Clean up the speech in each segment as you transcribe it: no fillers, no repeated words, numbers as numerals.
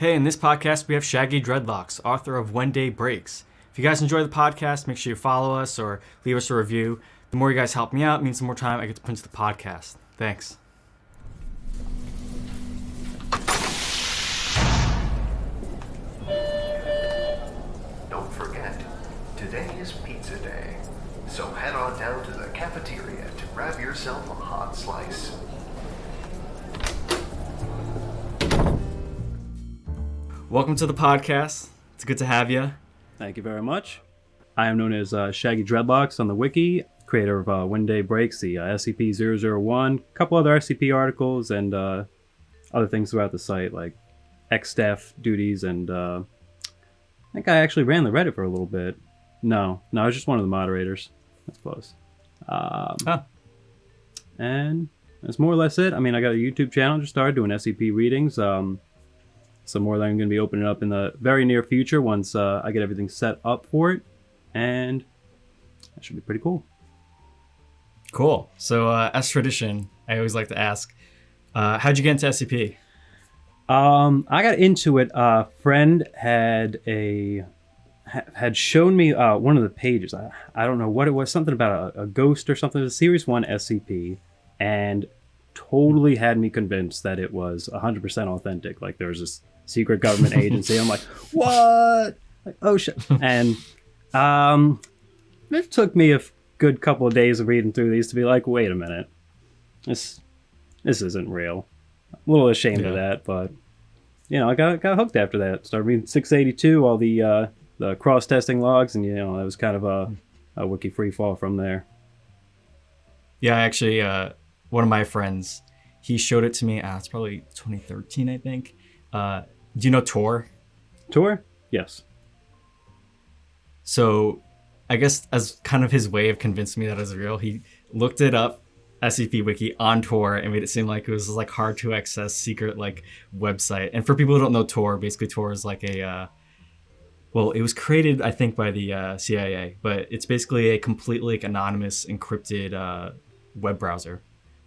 Hey, in this podcast, we have Shaggy Dreadlocks, author of When Day Breaks. If you guys enjoy the podcast, make sure you follow us or leave us a review. The more you guys help me out, it means the more time I get to put into the podcast. Thanks. Don't forget, today is pizza day. So head on down to the cafeteria to grab yourself a hot slice. Welcome to the podcast. It's good to have you. Thank you very much. I am known as Shaggy Dreadlocks on the wiki, creator of When Day Breaks, the SCP-001, a couple other SCP articles, and other things throughout the site, like ex-staff duties, and I think I actually ran the Reddit for a little bit. No, I was just one of the moderators. That's close. And that's more or less it. I mean, I got a YouTube channel, just started doing SCP readings. Some more that I'm going to be opening up in the very near future once I get everything set up for it. And that should be pretty cool. Cool. So as tradition, I always like to ask, how'd you get into SCP? I got into it. A friend had shown me one of the pages. I don't know what it was. Something about a ghost or something. It was a Series 1 SCP. And totally had me convinced that it was 100% authentic. Like there was this secret government agency. I'm like, what? Like, oh shit. And it took me a good couple of days of reading through these to be like, wait a minute, this isn't real. I'm a little ashamed of that, but I got hooked after that. Started reading 682, all the cross testing logs, and that was kind of a wiki free fall from there. Yeah, actually, one of my friends, he showed it to me. It's probably 2013, I think. Do you know Tor? Tor? Yes. So I guess as kind of his way of convincing me that it was real, he looked it up, SCP Wiki, on Tor, and made it seem like it was like hard to access secret like website. And for people who don't know Tor, basically Tor is like it was created, I think, by the CIA, but it's basically a completely anonymous, encrypted web browser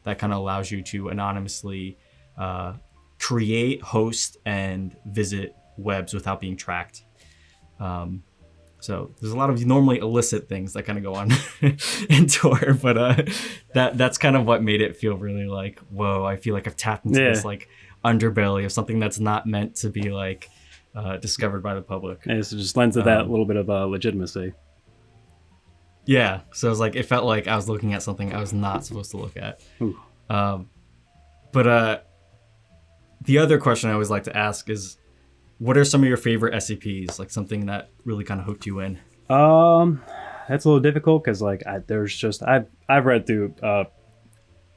that kind of allows you to anonymously create, host, and visit webs without being tracked. So there's a lot of normally illicit things that kind of go on in Tor, but that's kind of what made it feel really like, whoa, I feel like I've tapped into this like underbelly of something that's not meant to be like discovered by the public. Yeah, so it just lends to that little bit of legitimacy. Yeah, so it was like, it felt like I was looking at something I was not supposed to look at. But the other question I always like to ask is, what are some of your favorite SCPs? Like something that really kind of hooked you in? That's a little difficult because like I've read through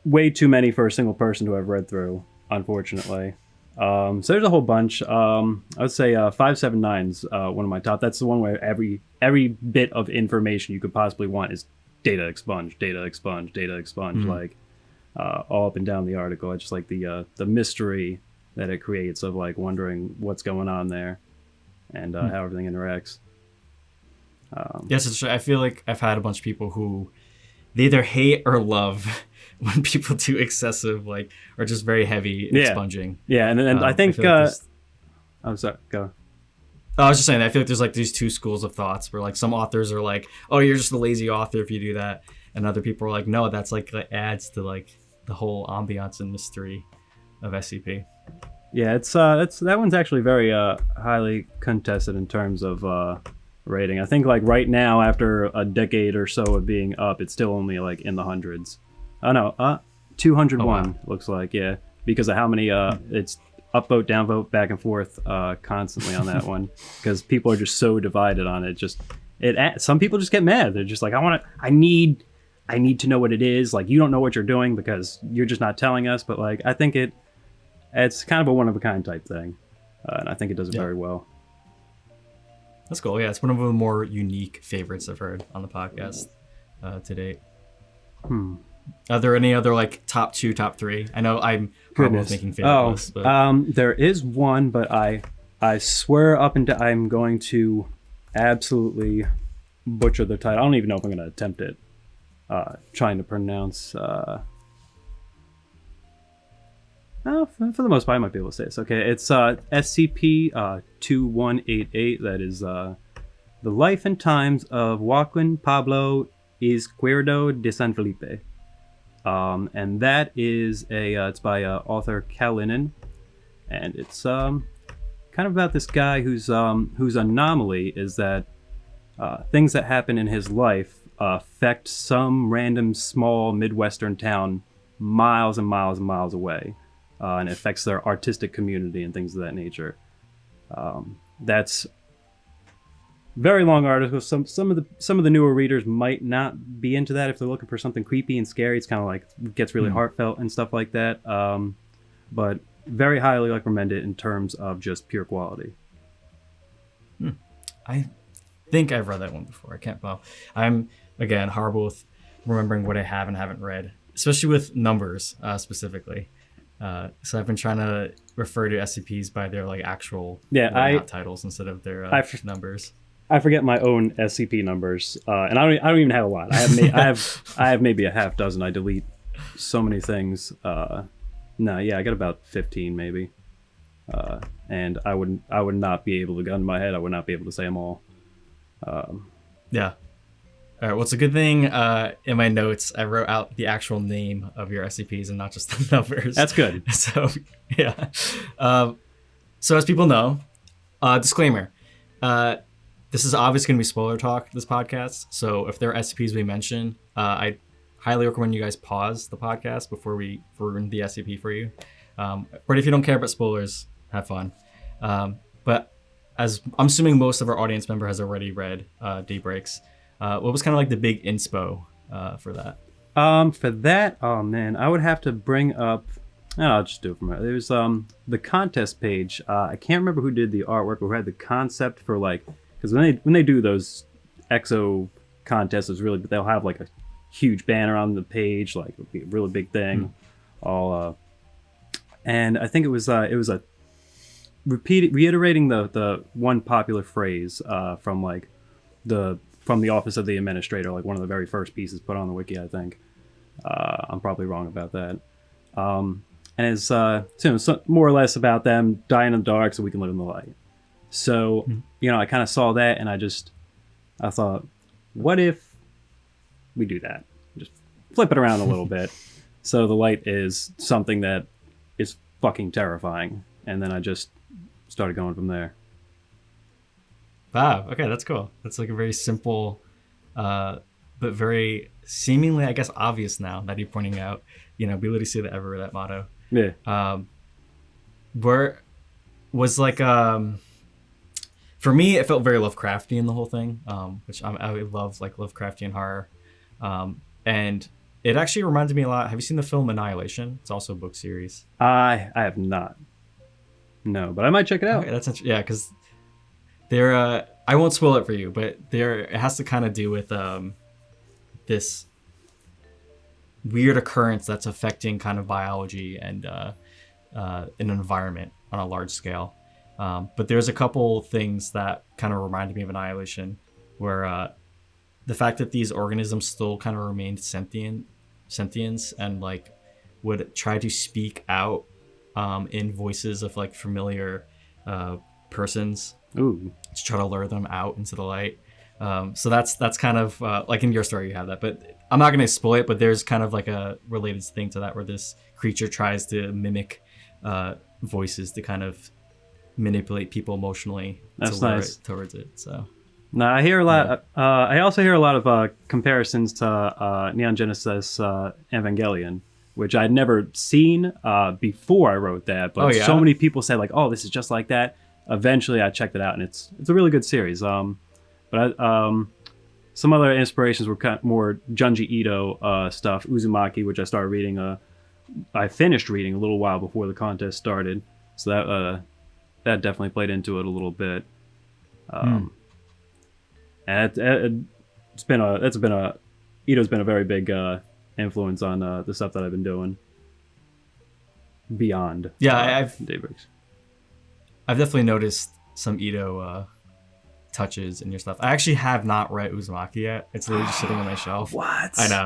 way too many for a single person to have read through, unfortunately. So there's a whole bunch. I would say 579's one of my top. That's the one where every bit of information you could possibly want is data expunged, Mm-hmm. like all up and down the article. I just like the mystery that it creates of like wondering what's going on there and how everything interacts. Yes, I feel like I've had a bunch of people who they either hate or love when people do excessive, like, or just very heavy expunging. Yeah, and I think I'm sorry, go. I was just saying that I feel like there's like these two schools of thoughts where like some authors are like, oh, you're just a lazy author if you do that, and other people are like, no, that's like adds to like the whole ambiance and mystery of SCP. Yeah, it's that one's actually very highly contested in terms of rating. I think like right now, after a decade or so of being up, it's still only like in the hundreds. Oh no, 201 wow. Looks like, yeah, because of how many it's upvote, downvote, back and forth constantly on that one, because people are just so divided on it. Some people just get mad. They're just like, I need to know what it is. Like, you don't know what you're doing because you're just not telling us. But like, I think it's kind of a one of a kind type thing, and I think it does it very well. That's cool. Yeah, it's one of the more unique favorites I've heard on the podcast to date. Are there any other like top 2, top 3? I know I'm horrible with making favorite lists, but there is one, but I swear I'm going to absolutely butcher the title. I don't even know if I'm going to attempt it. Trying to pronounce For the most part, I might be able to say this. Okay, it's SCP-2188. That is the life and times of Joaquin Pablo Izquierdo de San Felipe. And that is it's by author Kalinin, and it's kind of about this guy whose anomaly is that things that happen in his life affect some random small Midwestern town miles and miles and miles away, and it affects their artistic community and things of that nature. That's very long article. Some of the newer readers might not be into that if they're looking for something creepy and scary. It's kind of like gets really heartfelt and stuff like that. But very highly recommend it in terms of just pure quality. I think I've read that one before. I can't. Well, I'm again horrible with remembering what I have and haven't read, especially with numbers specifically. So I've been trying to refer to SCPs by their like actual titles instead of their numbers. I forget my own SCP numbers, and I don't even have a lot. I have maybe a half dozen. I delete so many things. I got about 15 maybe, and I would not be able to gun my head. I would not be able to say them all. Yeah. All right. Well, it's a good thing in my notes I wrote out the actual name of your SCPs and not just the numbers. That's good. So yeah. So as people know, disclaimer. This is obviously going to be spoiler talk, this podcast. So if there are SCPs we mention, I highly recommend you guys pause the podcast before we ruin the SCP for you. But if you don't care about spoilers, have fun. But as I'm assuming most of our audience member has already read Daybreaks, what was kind of like the big inspo for that? For that, oh man, I would have to bring up... I'll just do it from there. There's the contest page. I can't remember who did the artwork or who had the concept for like... Because when they do those EXO contests, they'll have like a huge banner on the page, like it'll be a really big thing. And I think it was a reiterating the one popular phrase from the office of the administrator, like one of the very first pieces put on the wiki, I think. I'm probably wrong about that. And it's more or less about them dying in the dark so we can live in the light. So, I kind of saw that and I thought, what if we do that? Just flip it around a little bit. So the light is something that is fucking terrifying. And then I just started going from there. Wow. Okay, that's cool. That's like a very simple, but very seemingly, I guess, obvious now that you're pointing out, be able to see the ever that motto. Yeah. Where was like, for me, it felt very Lovecraftian, the whole thing, which I love, like Lovecraftian horror. And it actually reminded me a lot. Have you seen the film Annihilation? It's also a book series. I have not. No, but I might check it out. Okay, that's interesting. Yeah, because there, I won't spoil it for you, but it has to kind of do with this weird occurrence that's affecting kind of biology and an environment on a large scale. But there's a couple things that kind of reminded me of Annihilation, where the fact that these organisms still kind of remained sentience and like would try to speak out in voices of like familiar persons. Ooh. To try to lure them out into the light. So that's kind of like in your story you have that, but I'm not going to spoil it, but there's kind of like a related thing to that where this creature tries to mimic voices to kind of manipulate people emotionally. That's to lure nice. it towards it. So no, I hear a lot. I also hear a lot of comparisons to Neon Genesis Evangelion, which I'd never seen before I wrote that, but so many people said like, "Oh, this is just like that." Eventually, I checked it out, and it's a really good series. But some other inspirations were kind of more Junji Ito stuff, Uzumaki, which I started reading. I finished reading a little while before the contest started, so that definitely played into it a little bit. And Ito's been a very big influence on the stuff that I've been doing beyond. Yeah, Daybreaks. I've definitely noticed some Ito touches in your stuff. I actually have not read Uzumaki yet. It's literally just sitting on my shelf. What? I know.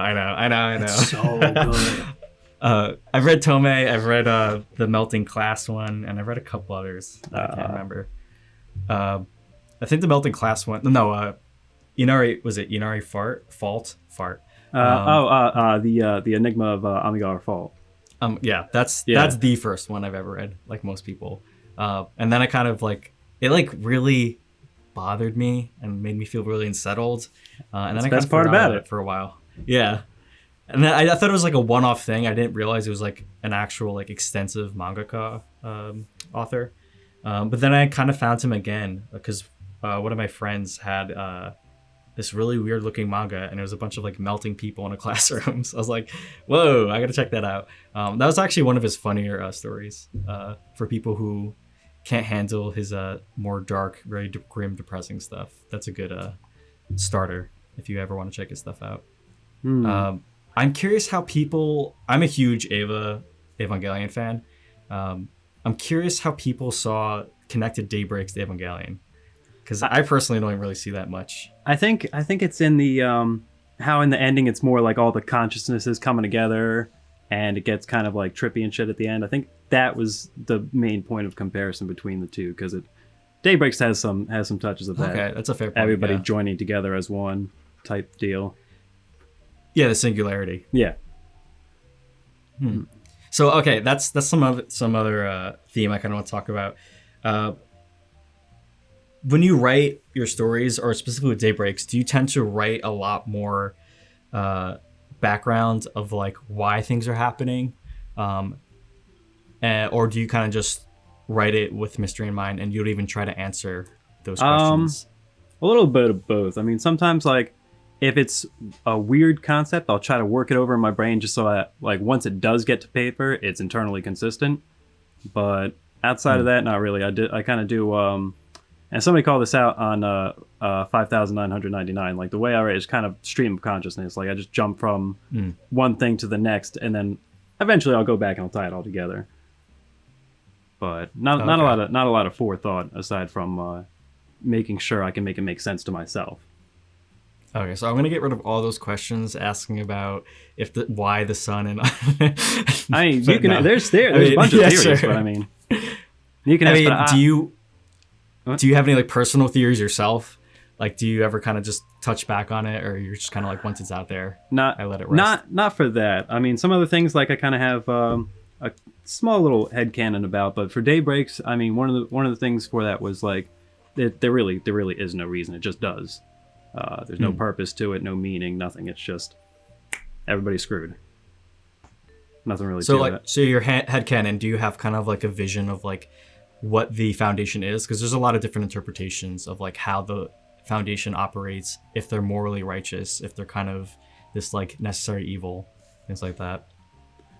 It's so good. I've read Tomei, I've read the Melting Class one, and I've read a couple others that I can't remember. I think the Melting Class one. No, Inari, was it Inari Fault? The Enigma of Amigar Fault. Yeah, that's the first one I've ever read, like most people. And then I kind of like it, like really bothered me and made me feel really unsettled. And then I kind of forgot about it for a while. Yeah. And then I thought it was like a one-off thing. I didn't realize it was like an actual like extensive mangaka author. But then I kind of found him again because one of my friends had this really weird looking manga, and it was a bunch of like melting people in a classroom. So I was like, whoa, I gotta check that out. That was actually one of his funnier stories for people who can't handle his more dark, very grim, depressing stuff. That's a good starter if you ever want to check his stuff out. I'm curious how people... I'm a huge Evangelion fan. I'm curious how people connected Daybreaks to Evangelion. Because I personally don't really see that much. I think it's in the how in the ending it's more like all the consciousnesses coming together, and it gets kind of like trippy and shit at the end. I think that was the main point of comparison between the two, because Daybreaks has some touches of that. Okay, that's a fair point. Everybody joining together as one type deal. Yeah, the singularity. Yeah. So okay, that's some other theme I kind of want to talk about. When you write your stories, or specifically with Daybreaks, do you tend to write a lot more background of like why things are happening, or do you kind of just write it with mystery in mind and you don't even try to answer those questions? A little bit of both. I mean, sometimes like if it's a weird concept, I'll try to work it over in my brain just so that like once it does get to paper, it's internally consistent. But outside of that, not really. I kind of do. And somebody called this out on 5,999. Like the way I write is kind of stream of consciousness. Like I just jump from one thing to the next, and then eventually I'll go back and I'll tie it all together. But not a lot of forethought aside from making sure I can make it make sense to myself. Okay, so I'm gonna get rid of all those questions asking about why the sun and. I mean, you can. No. There's a bunch of theories, sure. But I mean, you can. Do you have any like personal theories yourself? Like, do you ever kind of just touch back on it, or you're just kind of like once it's out there, I let it rest? Not for that. I mean, some other things like I kind of have a small little headcanon about, but for Daybreaks, I mean, one of the things for that was like there really is no reason. It just does. There's no purpose to it, no meaning, nothing. It's just everybody's screwed. Nothing really. So like, so your headcanon, do you have kind of like a vision of like what the Foundation is? Because there's a lot of different interpretations of like how the Foundation operates, if they're morally righteous, if they're kind of this like necessary evil, things like that.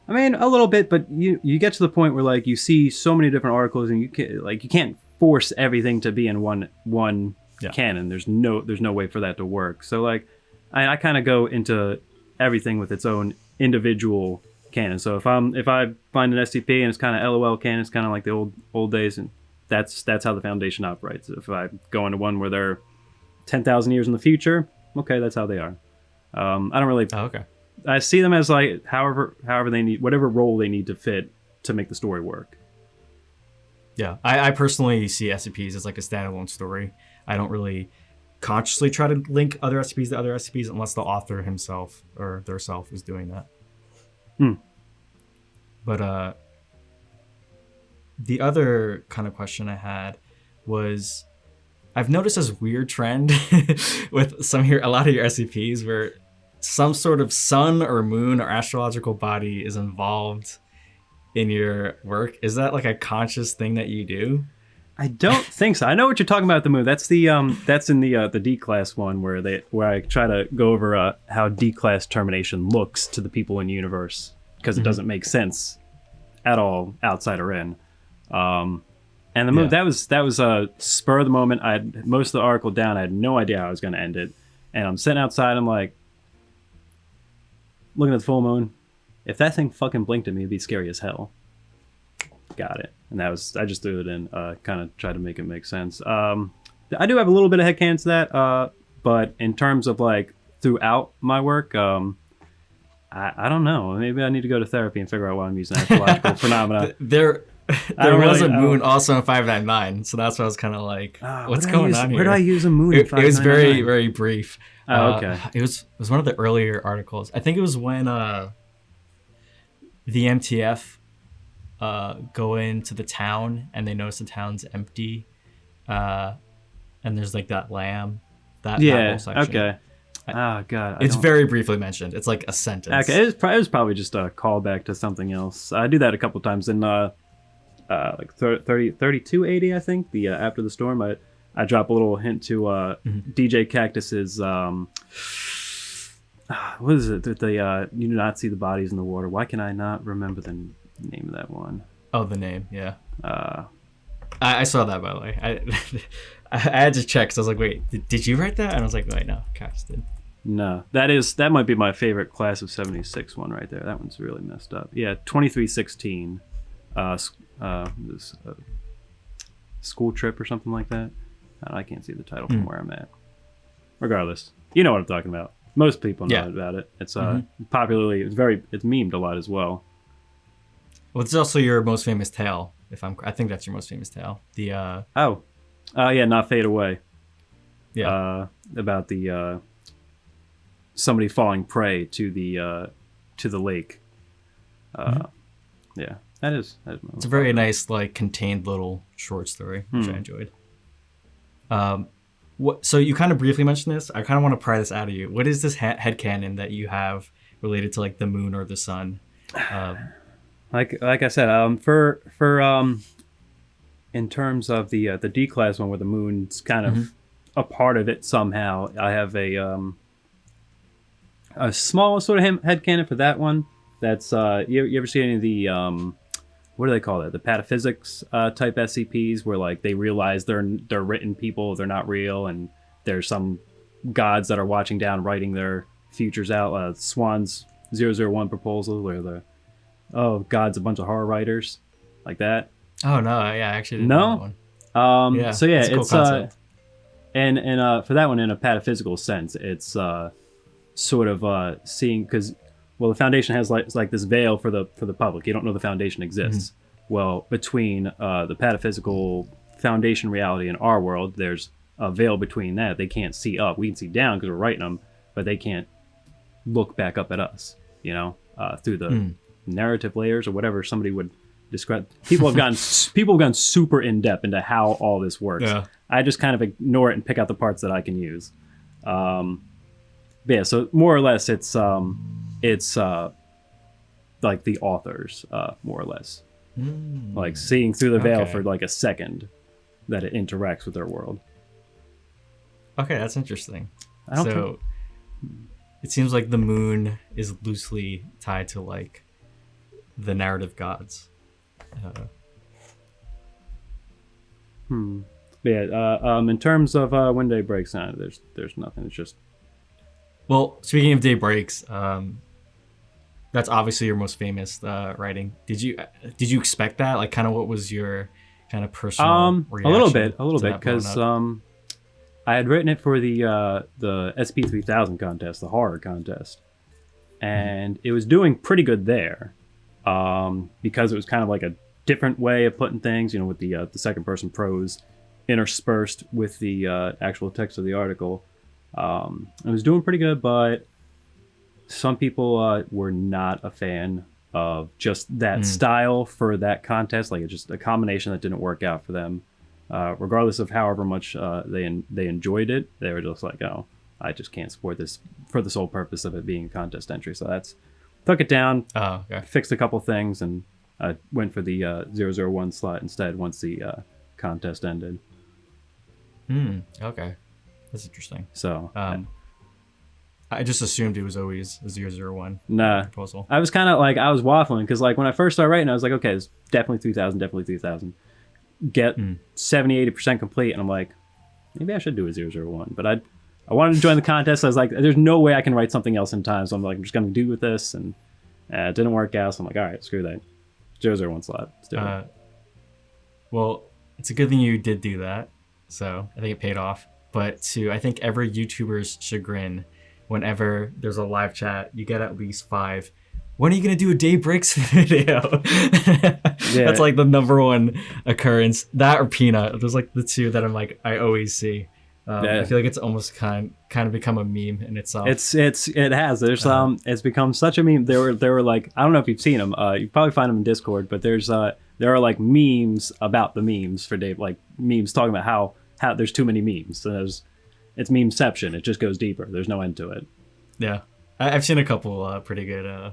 I mean, a little bit, but you get to the point where like you see so many different articles, and you can't force everything to be in one canon. There's no way for that to work. So like I kind of go into everything with its own individual canon. So if I find an SCP and it's kind of LOL canon, it's kind of like the old days, and that's how the Foundation operates. If I go into one where they're 10,000 years in the future, okay, that's how they are. I don't really. Oh, okay. I see them as like however they need, whatever role they need to fit to make the story work. Yeah, I personally see SCPs as like a standalone story. I don't really consciously try to link other SCPs to other SCPs unless the author himself or theirself is doing that. But the other kind of question I had was, I've noticed this weird trend with a lot of your SCPs where some sort of sun or moon or astrological body is involved in your work. Is that like a conscious thing that you do? I don't think so. I know what you're talking about with the moon. That's the that's in the D-class one where I try to go over how D-class termination looks to the people in the universe, because it doesn't make sense at all outside or in. And the moon, that was a spur of the moment. I had most of the article down. I had no idea how I was going to end it. And I'm sitting outside. I'm like, looking at the full moon. If that thing fucking blinked at me, it'd be scary as hell. Got it. And I just threw it in, kind of tried to make it make sense. I do have a little bit of headcanon to that, but in terms of like throughout my work, I don't know. Maybe I need to go to therapy and figure out why I'm using astrological phenomena. There don't was really- a moon also in 599, so that's why I was kind of like, what's going on here? Where do I use a moon? It was very, very brief. Oh, okay. It was one of the earlier articles. I think it was when the MTF go into the town and they notice the town's empty, and there's like that lamb. That whole section. Okay. Oh god, It's very briefly mentioned. It's like a sentence. Okay. It was probably just a callback to something else. I do that a couple times in like 3280, I think. The After the Storm. I drop a little hint to DJ Cactus's what is it? The you do not see the bodies in the water. Why can I not remember the name of that one? Oh, the name, yeah. I saw that, by the way. I had to check because I was like, wait, did you write that? And I was like, wait, no, Cactus did. No, that might be my favorite class of 76 one right there. That one's really messed up. Yeah, 2316. This school trip or something like that. I can't see the title from where I'm at. Regardless, you know what I'm talking about. Most people know about it. It's popularly, it's memed a lot as well. Well, it's also your most famous tale. I think that's your most famous tale. The yeah, Not Fade Away. Yeah. About the somebody falling prey to the lake. Yeah, that is it's a very nice, like, contained little short story, which I enjoyed. So you kind of briefly mentioned this. I kind of want to pry this out of you. What is this headcanon that you have related to, like, the moon or the sun? Like I said, for in terms of the D class one where the moon's kind of a part of it somehow, I have a small sort of headcanon for that one. That's you ever see any of the what do they call it? The pataphysics type SCPs where like they realize they're written people, they're not real, and there's some gods that are watching down, writing their futures out. Swan's 001 proposal where God's a bunch of horror writers like that. Oh no, yeah, I actually didn't know that one. So yeah, it's a cool concept. and for that one, in a pataphysical sense, it's sort of seeing, because the Foundation has like this veil for the public. You don't know the Foundation exists. Well, between the pataphysical Foundation reality and our world, there's a veil between that. They can't see up. We can see down because we're writing them, but they can't look back up at us. Through the narrative layers or whatever somebody would describe. People have gone super in depth into how all this works. Yeah. I just kind of ignore it and pick out the parts that I can use. But yeah, so more or less it's like the authors, more or less, like seeing through the veil for like a second that it interacts with their world. Okay, that's interesting. It seems like the moon is loosely tied to like the narrative gods. Yeah. In terms of when day breaks, there's nothing. It's just. Well, speaking of day breaks, that's obviously your most famous writing. Did you expect that? Like, kind of, what was your kind of personal reaction? A little bit, because I had written it for the SP3000 contest, the horror contest, and it was doing pretty good there, because it was kind of like a different way of putting things, with the second person prose interspersed with the actual text of the article. It was doing pretty good, but some people were not a fan of just that style for that contest. Like, it's just a combination that didn't work out for them. Regardless of however much they enjoyed it, they were just like, oh, I just can't support this for the sole purpose of it being a contest entry. So took it down, fixed a couple things, and went for the 001 slot instead once the contest ended. Okay. That's interesting. So I just assumed it was always a 001 proposal. I was kind of like, I was waffling because like when I first started writing, I was like, okay, it's definitely 3000. Get 70-80% complete, and I'm like, maybe I should do a 001. But I wanted to join the contest. I was like, there's no way I can write something else in time, so I'm like, I'm just gonna do with this, and it didn't work out. So I'm like, all right, screw that, 001 slot. Let's do it. Well, it's a good thing you did do that. So I think it paid off. But to, I think, every YouTuber's chagrin, whenever there's a live chat, you get at least 5. When are you gonna do a Day Breaks video? That's like the number one occurrence. That or Peanut. There's like the two that I'm like I always see. I feel like it's almost kind of become a meme in itself. It has. There's it's become such a meme. There were like, I don't know if you've seen them. You probably find them in Discord, but there are like memes about the memes for Dave, like memes talking about how there's too many memes. So it's memeception. It just goes deeper. There's no end to it. Yeah, I've seen a couple pretty good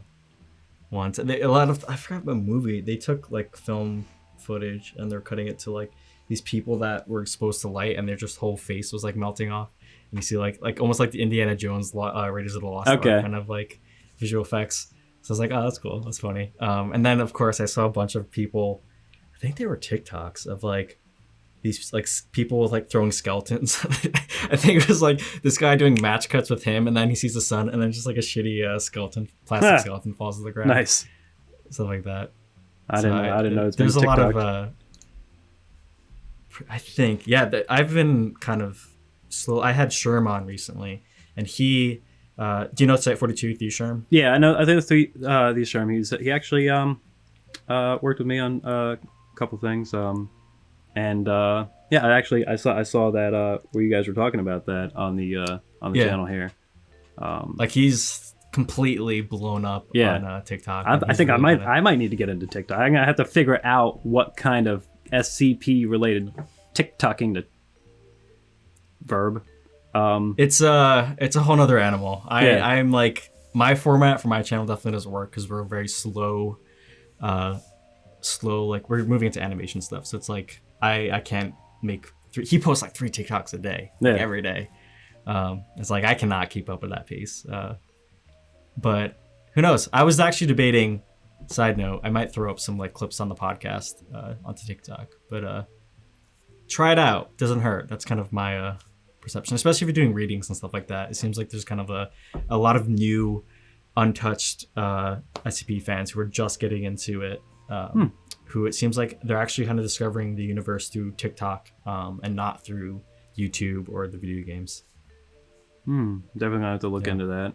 ones. A lot of, I forgot what movie they took like film footage and they're cutting it to like these people that were exposed to light and their just whole face was like melting off, and you see like almost like the Indiana Jones Raiders of the Lost Ark kind of like visual effects. So I was like, oh, that's cool, that's funny. And then of course I saw a bunch of people, I think they were TikToks of like these like people with like throwing skeletons. I think it was like this guy doing match cuts with him, and then he sees the sun, and then just like a shitty plastic skeleton falls to the ground. Nice, stuff like that. I didn't know. There's a lot of. I think I've been kind of slow. I had Sherm on recently, and he. Do you know Site 42 Theo Sherm? Yeah, I know. I think it's Theo Sherm. He actually worked with me on a couple things. I saw that where you guys were talking about that on the channel here. Like he's completely blown up on TikTok. I think really I might need to get into TikTok. I'm gonna have to figure out what kind of SCP related TikToking to verb. It's a whole nother animal. I'm like, my format for my channel definitely doesn't work because we're very slow. Like we're moving into animation stuff, so it's like I can't make he posts like 3 TikToks a day, like every day. It's like I cannot keep up with that pace. But who knows? I was actually debating, side note, I might throw up some like clips on the podcast onto TikTok, but try it out, doesn't hurt. That's kind of my perception, especially if you're doing readings and stuff like that. It seems like there's kind of a lot of new untouched SCP fans who are just getting into it, who it seems like they're actually kind of discovering the universe through TikTok and not through YouTube or the video games. Definitely gonna have to look into that.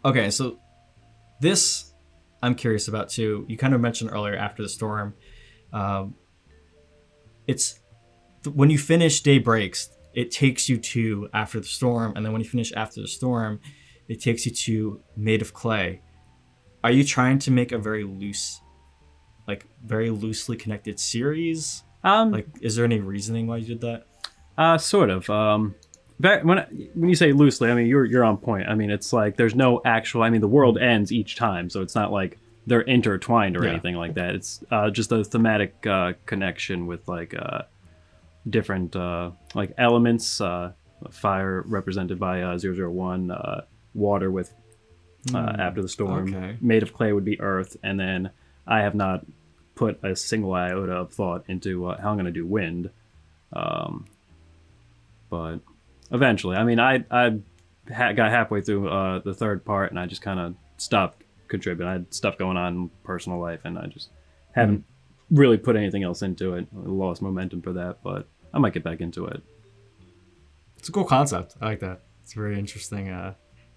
Okay, so this I'm curious about too. You kind of mentioned earlier After the Storm. It's when you finish Day Breaks, it takes you to After the Storm, and then when you finish After the Storm, it takes you to Made of Clay. Are you trying to make a very loosely connected series? Like, is there any reasoning why you did that? Sort of. When you say loosely, I mean you're on point. I mean it's like there's no actual. I mean the world ends each time, so it's not like they're intertwined or anything like that. It's just a thematic connection with like different like elements. Fire represented by 001, water with After the Storm. Made of Clay would be Earth, and then I have not put a single iota of thought into how I'm going to do wind. But eventually, I mean, I got halfway through the third part, and I just kind of stopped contributing. I had stuff going on in personal life, and I just haven't really put anything else into it. I lost momentum for that, but I might get back into it. It's a cool concept. I like that. It's very interesting.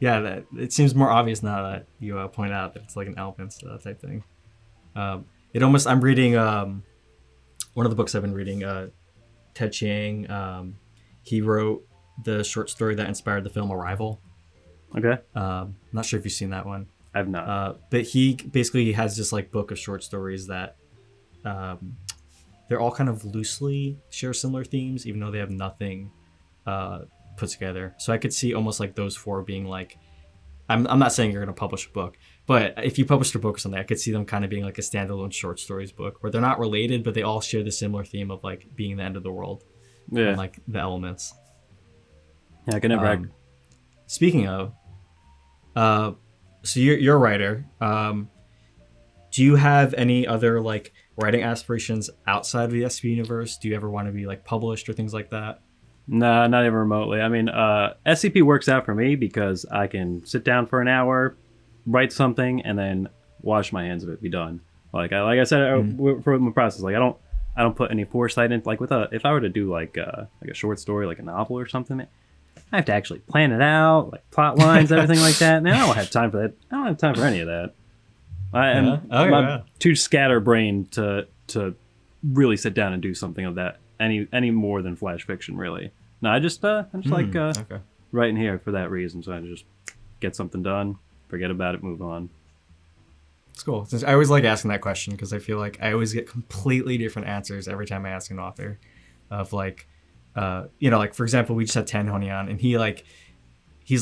That it seems more obvious now that you point out that it's like an Elements type thing. I'm reading one of the books I've been reading. Ted Chiang. He wrote the short story that inspired the film Arrival. Okay. I'm not sure if you've seen that one. I've not. But he basically has this like book of short stories that they're all kind of loosely share similar themes, even though they have nothing put together. So I could see almost like those 4 being like, I'm not saying you're going to publish a book, but if you published a book or something, I could see them kind of being like a standalone short stories book where they're not related, but they all share the similar theme of like being the end of the world. Yeah. And like the elements. Yeah, I can never. Speaking of, so you're a writer. Do you have any other like writing aspirations outside of the SCP universe? Do you ever want to be like published or things like that? No, not even remotely. I mean, SCP works out for me because I can sit down for an hour, write something, and then wash my hands of it, be done. Like I said, for my process, like I I don't put any foresight in. Like if I were to do like a short story, like a novel or something, I have to actually plan it out, like plot lines, everything like that. Man, I don't have time for that. I don't have time for any of that. I'm too scatterbrained to really sit down and do something of that any more than flash fiction, really. No, I'm just like writing here for that reason. So I just get something done, forget about it, move on. It's cool. I always like asking that question because I feel like I always get completely different answers every time I ask an author. Of like, like for example, we just had Tanhoney on, and he's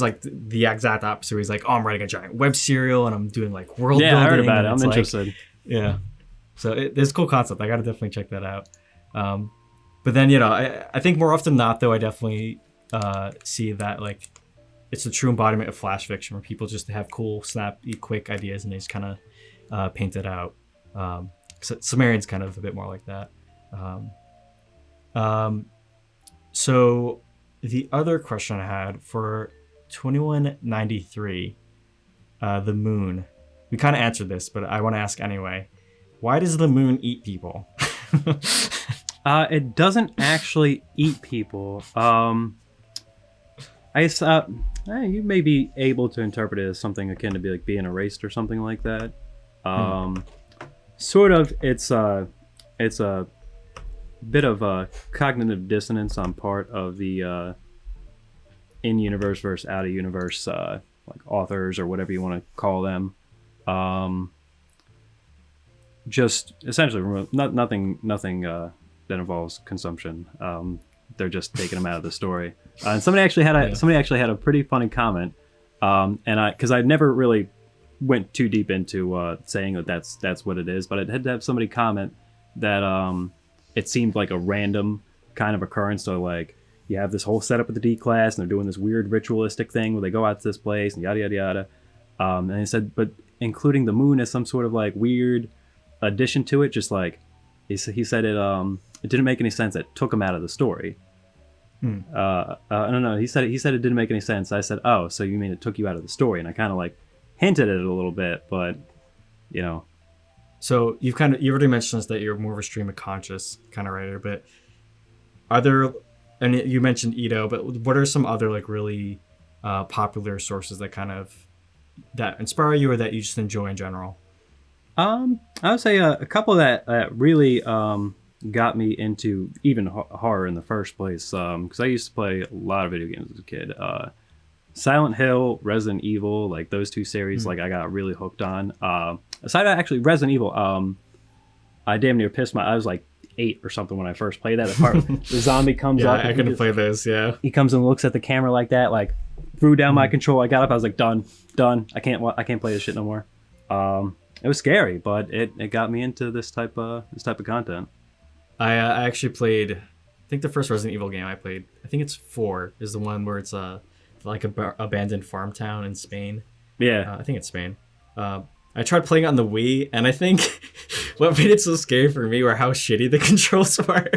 like the exact opposite. He's like, oh, I'm writing a giant web serial, and I'm doing like world building. Yeah, I heard about it. I'm interested. Yeah. So it's a cool concept. I got to definitely check that out. But then, I think more often than not, though, I definitely see that like it's a true embodiment of flash fiction where people just have cool, snappy, quick ideas and they just kind of paint it out. Sumerian's kind of a bit more like that. So the other question I had for 2193, the moon. We kind of answered this, but I want to ask anyway. Why does the moon eat people? It doesn't actually eat people. You may be able to interpret it as something akin to be like being erased or something like that. Sort of. It's a bit of a cognitive dissonance on part of the in-universe versus out-of-universe like authors or whatever you want to call them. Just essentially nothing that involves consumption. They're just taking them out of the story. And somebody actually had a pretty funny comment. And because I never really went too deep into saying that that's what it is, but I had to have somebody comment that it seemed like a random kind of occurrence. So like you have this whole setup with the D class, and they're doing this weird ritualistic thing where they go out to this place and yada yada yada. And he said, but including the moon as some sort of like weird addition to it, just like he said it didn't make any sense. It took him out of the story. No, he said it didn't make any sense. I said, oh, so you mean it took you out of the story? And I kind of like hinted at it a little bit, but So you already mentioned that you're more of a stream of conscious kind of writer, but are there, and you mentioned Ito, but what are some other like really popular sources that inspire you or that you just enjoy in general? I would say a couple that really got me into even horror in the first place, because I used to play a lot of video games as a kid. Silent Hill, Resident Evil, like those two series, like I got really hooked on. Aside actually Resident Evil, I damn near pissed I was like 8 or something when I first played that. The part the zombie comes up. Yeah, I couldn't play this. Yeah, he comes and looks at the camera like that, like threw down my control. I got up. I was like, done. I can't play this shit no more. It was scary, but it got me into this type of content. I actually played, I think the first Resident Evil game I played, I think it's 4, is the one where it's like a abandoned farm town in Spain. Yeah, I think it's Spain. I tried playing on the Wii, and I think what made it so scary for me were how shitty the controls were.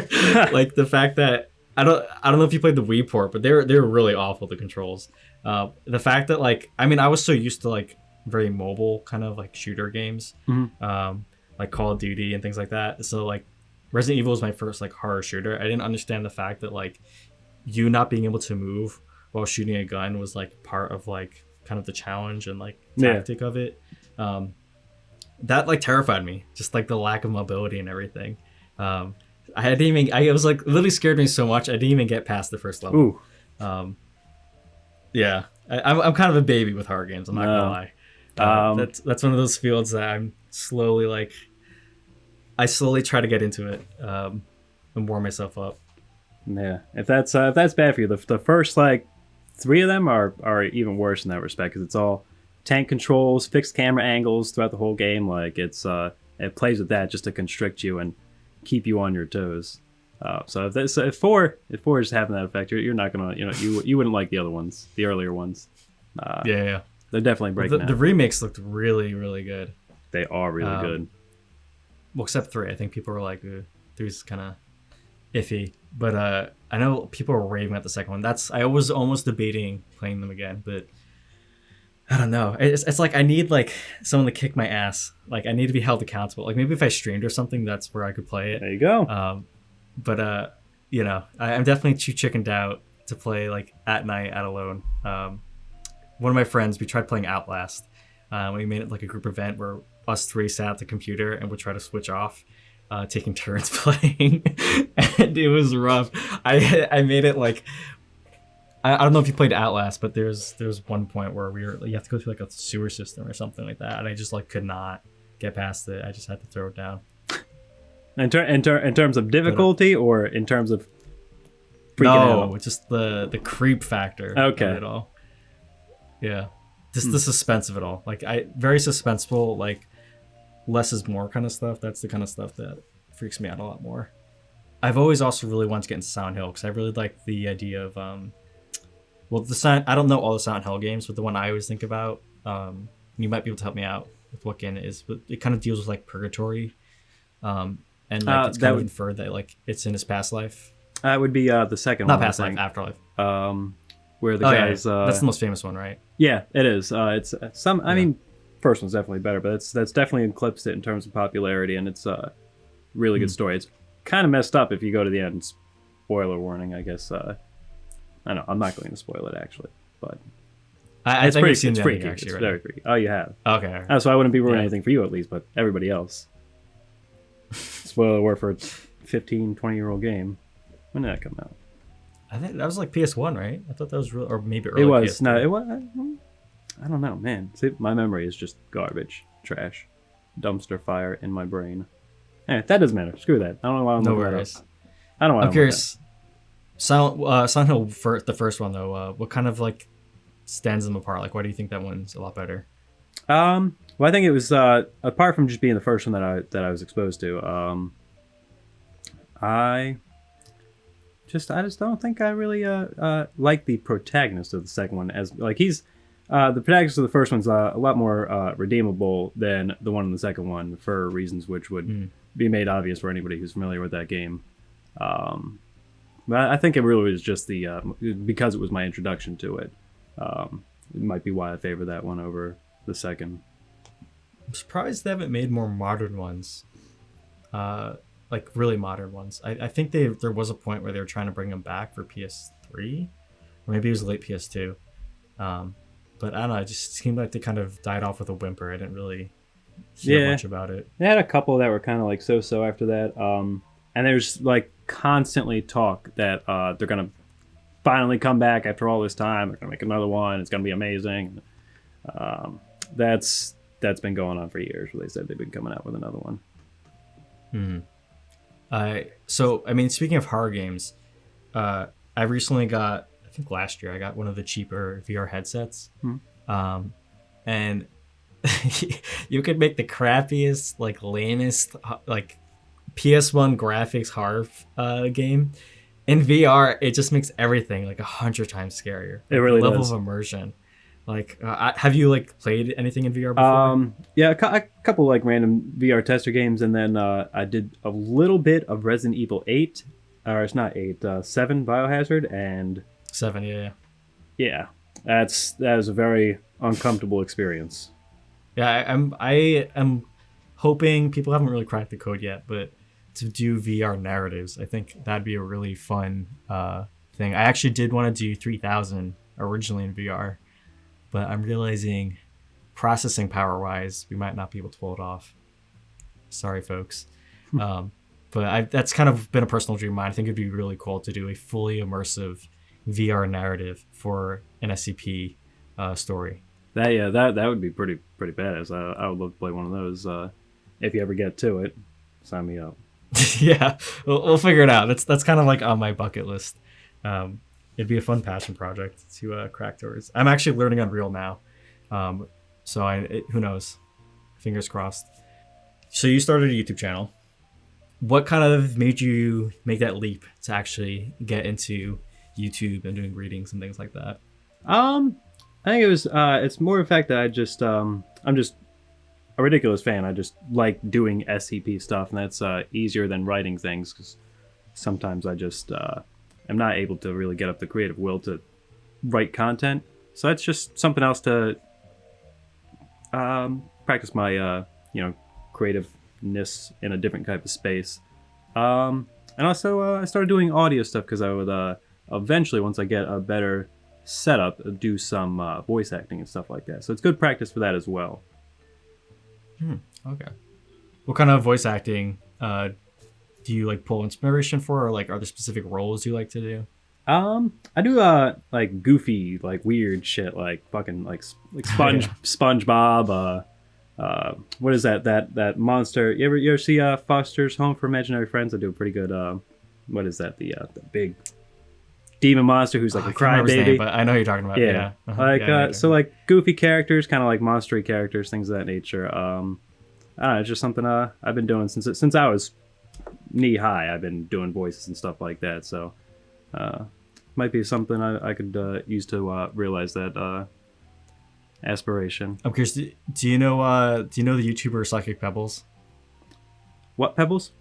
Like the fact that I don't know if you played the Wii port, but they were really awful, the controls. The fact that I was so used to like very mobile kind of like shooter games, like Call of Duty and things like that. So like Resident Evil was my first like horror shooter. I didn't understand the fact that like you not being able to move while shooting a gun was like part of like kind of the challenge and like tactic of it. That like terrified me, just like the lack of mobility and everything. I was like literally scared me so much I didn't even get past the first level. I'm kind of a baby with horror games, I'm not gonna lie. That's one of those fields that I'm slowly I slowly try to get into it and warm myself up. Yeah, if that's bad for you, the first like 3 of them are even worse in that respect, because it's all tank controls, fixed camera angles throughout the whole game. Like it plays with that just to constrict you and keep you on your toes. So if 4 is having that effect, you're not gonna you wouldn't like the other ones, the earlier ones. Yeah. They're definitely breaking out. The remakes looked really, really good. They are really good. Well, except 3. I think people were like, 3's kind of iffy. But I know people were raving at the second one. I was almost debating playing them again, but I don't know. It's like I need like someone to kick my ass. Like I need to be held accountable. Like maybe if I streamed or something, that's where I could play it. There you go. But you know, I'm definitely too chickened out to play like at night out alone. One of my friends, we tried playing Outlast. We made it like a group event where us three sat at the computer and would try to switch off, taking turns playing, and it was rough. I made it like. I don't know if you played Outlast, but there's one point where you have to go through like a sewer system or something like that, and I just like could not get past it. I just had to throw it down. In terms of difficulty, or in terms of freaking out? Just the creep factor. Okay. Of it all. Yeah, just the suspense of it all. Like very suspenseful. Like less is more kind of stuff. That's the kind of stuff that freaks me out a lot more. I've always also really wanted to get into Silent Hill because I really like the idea of well, I don't know all the Silent Hill games, but the one I always think about, you might be able to help me out with what game it is, but it kind of deals with like purgatory, and like it's kind of inferred that like it's in his past life. That would be the second one. Not past life, afterlife. Where the guys. Yeah. That's the most famous one, right? Yeah, it is. It's some. I mean, first one's definitely better, but that's definitely eclipsed it in terms of popularity, and it's a really good story. It's kind of messed up if you go to the end. Spoiler warning, I guess. I know I'm not going to spoil it actually, but I think I've seen it's the freaky. Actually, it's right? very freaky. Oh, you have. Okay. So I wouldn't be ruining anything for you at least, but everybody else. Spoiler word for a 15, 20-year-old game. When did that come out? I think that was like PS1, right? I thought that was real, or maybe early. It was. PS2. No, it was. I don't know, man. See, my memory is just garbage, trash, dumpster fire in my brain. Anyway, that doesn't matter. Screw that. I don't know why I'm no looking worries. that up. I don't know why I'm curious. Silent Hill, the first one though. What kind of like stands them apart? Like, why do you think that one's a lot better? Well, I think it was apart from just being the first one that I was exposed to. I just don't think I really like the protagonist of the second one as like he's the protagonist of the first one's a lot more redeemable than the one in the second one for reasons which would be made obvious for anybody who's familiar with that game. But I think it really was just because it was my introduction to it. It might be why I favor that one over the second. I'm surprised they haven't made more modern ones. Like really modern ones. I think there was a point where they were trying to bring them back for PS3, or maybe it was late PS2. But I don't know. It just seemed like they kind of died off with a whimper. I didn't really hear much about it. They had a couple that were kind of like so after that. And there's like constantly talk that they're gonna finally come back after all this time. They're gonna make another one. It's gonna be amazing. That's been going on for years. Where they said they've been coming out with another one. So I mean, speaking of horror games, I recently got, I think last year, I got one of the cheaper VR headsets. And you could make the crappiest, like lamest, like PS1 graphics horror game. In VR, it just makes everything like 100 times scarier. It really level does. Of immersion. Like, have you like played anything in VR before? Yeah, a couple like random VR tester games, and then I did a little bit of Resident Evil 8, or it's not 8, 7 Biohazard, and 7, yeah. Yeah, that is a very uncomfortable experience. Yeah, I am hoping people haven't really cracked the code yet, but to do VR narratives, I think that'd be a really fun thing. I actually did want to do 3000 originally in VR. But I'm realizing processing power wise, we might not be able to pull it off. Sorry, folks. But that's kind of been a personal dream of mine. I think it'd be really cool to do a fully immersive VR narrative for an SCP story. That would be pretty badass. I would love to play one of those. If you ever get to it, sign me up. Yeah, we'll figure it out. That's kind of like on my bucket list. It'd be a fun passion project to crack towards. I'm actually learning Unreal now, so who knows? Fingers crossed. So you started a YouTube channel. What kind of made you make that leap to actually get into YouTube and doing readings and things like that? I think it was. It's more the fact that I'm just a ridiculous fan. I just like doing SCP stuff, and that's easier than writing things because sometimes I just. I'm not able to really get up the creative will to write content. So that's just something else to practice my creativeness in a different type of space. And also I started doing audio stuff because I would eventually, once I get a better setup, do some voice acting and stuff like that. So it's good practice for that as well. Okay. What kind of voice acting do you like pull inspiration for, or like are there specific roles you like to do? I do like goofy, like weird shit, like fucking like SpongeBob. What is that monster? You ever see Foster's Home for Imaginary Friends? I do a pretty good. What is that? The big demon monster who's like a crybaby. But I know who you're talking about. Yeah. Like so like goofy characters, kind of like monstery characters, things of that nature. I don't know, it's just something I've been doing since I was knee high. I've been doing voices and stuff like that. So might be something I could use to realize that aspiration. I'm curious. Do you know the YouTuber Psychic Pebbles? What Pebbles?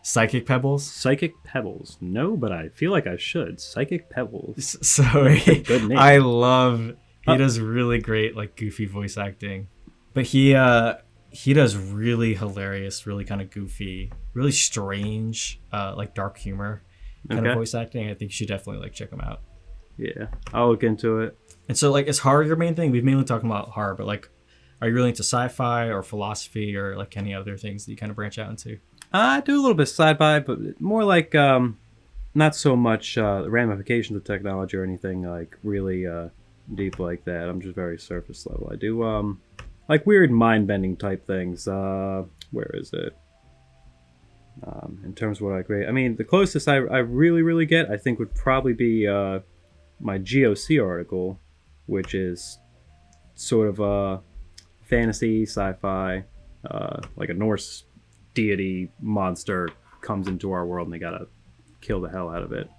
Psychic Pebbles? Psychic Pebbles. No, but I feel like I should. Psychic Pebbles. So good name. I love. He does really great like goofy voice acting, but he does really hilarious, really kind of goofy, really strange, like dark humor kind of voice acting. I think you should definitely like check him out. Yeah, I'll look into it. And so like, is horror your main thing? We've mainly talking about horror, but like, are you really into sci-fi or philosophy or like any other things that you kind of branch out into? I do a little bit of sci-fi, but more like not so much ramifications of technology or anything like really deep like that. I'm just very surface level. I do like weird mind-bending type things. Where is it? In terms of what I create, I mean, the closest I really get, I think, would probably be my GOC article, which is sort of a fantasy, sci-fi, like a Norse deity monster comes into our world and they gotta kill the hell out of it,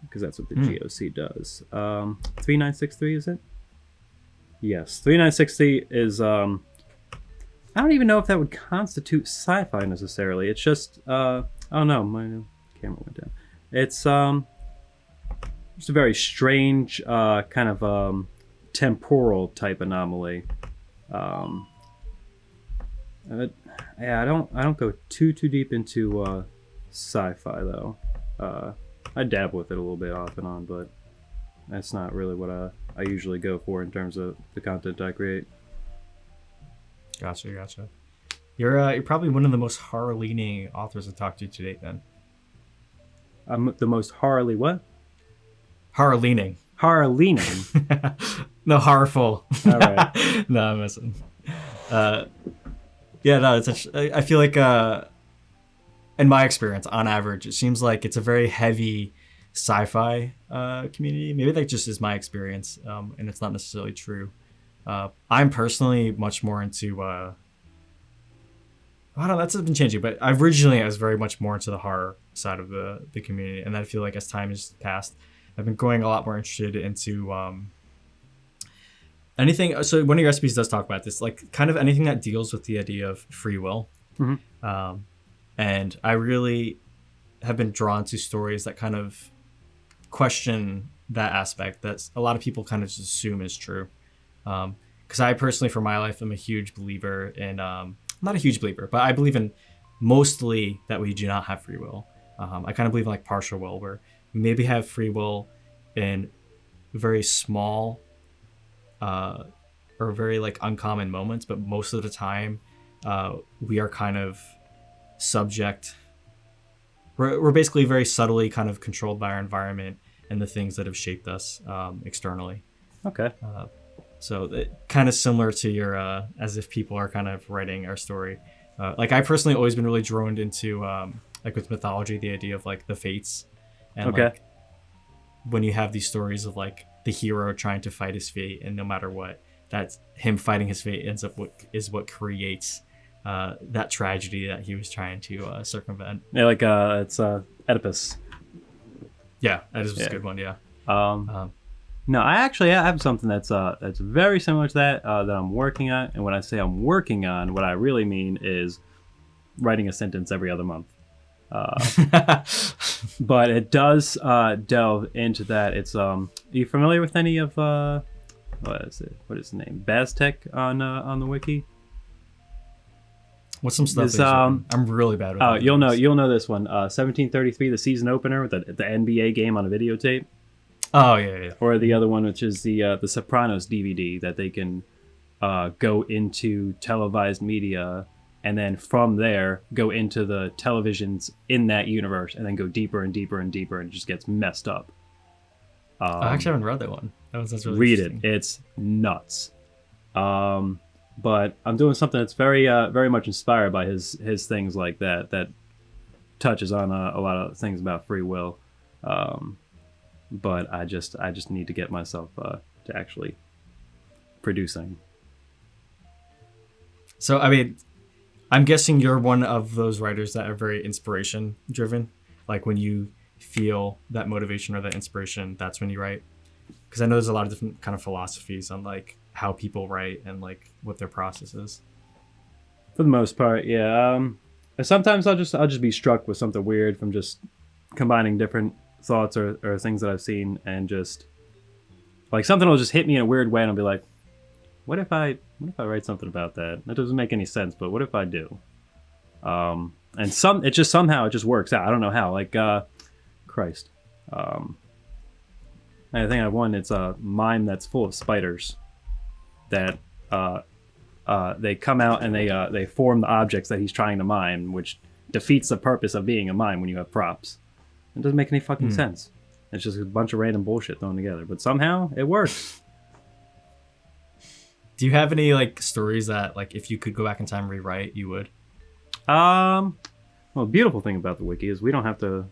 because that's what the GOC does. 3963, is it? Yes, 3960 is I don't even know if that would constitute sci-fi necessarily. It's just oh no, my camera went down. It's just a very strange kind of temporal type anomaly. Yeah, I don't go too deep into sci-fi though. I dabble with it a little bit off and on, but that's not really what I usually go for in terms of the content I create. Gotcha. You're probably one of the most horror-leaning authors I've talked to date, then. I'm the most what? Horror-leaning. Horror-leaning? No, horrorful. All right. No, I'm messing. Yeah, no, I feel like, in my experience, on average, it seems like it's a very heavy sci-fi community. Maybe that just is my experience, and it's not necessarily true. I'm personally much more into I don't know, that's been changing, but I was very much more into the horror side of the community, and I feel like as time has passed, I've been going a lot more interested into anything. So one of your recipes does talk about this, like kind of anything that deals with the idea of free will. Mm-hmm. And I really have been drawn to stories that kind of question that aspect that a lot of people kind of just assume is true. Because I personally, for my life, am a huge believer in, not a huge believer, but I believe in mostly that we do not have free will. I kind of believe in like partial will, where we maybe have free will in very small or very like uncommon moments, but most of the time we are kind of subject. We're basically very subtly kind of controlled by our environment and the things that have shaped us externally. Okay. So kind of similar to your, as if people are kind of writing our story. Like I personally always been really drawn into, like with mythology, the idea of like the fates. And like when you have these stories of like the hero trying to fight his fate, and no matter what, that's him fighting his fate ends up what creates that tragedy that he was trying to circumvent. Yeah, like it's Oedipus. Yeah, that is a good one. Yeah. No, I have something that's very similar to that that I'm working on. And when I say I'm working on, what I really mean is writing a sentence every other month. But it does delve into that. It's are you familiar with any of what is it? What is his name? Baztec on the wiki. What's some stuff? I'm really bad with. Oh, you'll know this one. 1733, the season opener with the NBA game on a videotape. Oh yeah. Or the other one, which is the Sopranos DVD that they can go into televised media, and then from there go into the televisions in that universe, and then go deeper and deeper and deeper, and it just gets messed up. I actually haven't read that one. That's really read it. It's nuts. But I'm doing something that's very much inspired by his things like that touches on a lot of things about free will. But I just need to get myself to actually producing. So I mean, I'm guessing you're one of those writers that are very inspiration driven. Like when you feel that motivation or that inspiration, that's when you write. Because I know there's a lot of different kind of philosophies on like how people write and like what their process is. For the most part, yeah. Sometimes I'll just be struck with something weird from just combining different thoughts or things that I've seen, and just like something will just hit me in a weird way, and I'll be like, what if I write something about that? That doesn't make any sense, but what if I do? And it just somehow it just works out. I don't know how. Like Christ. I think I have one. It's a mime that's full of spiders that they come out and they form the objects that he's trying to mime, which defeats the purpose of being a mime when you have props. It doesn't make any fucking sense. It's just a bunch of random bullshit thrown together, but somehow it works. Do you have any like stories that like if you could go back in time and rewrite, you would? Well, the beautiful thing about the wiki is we don't have to.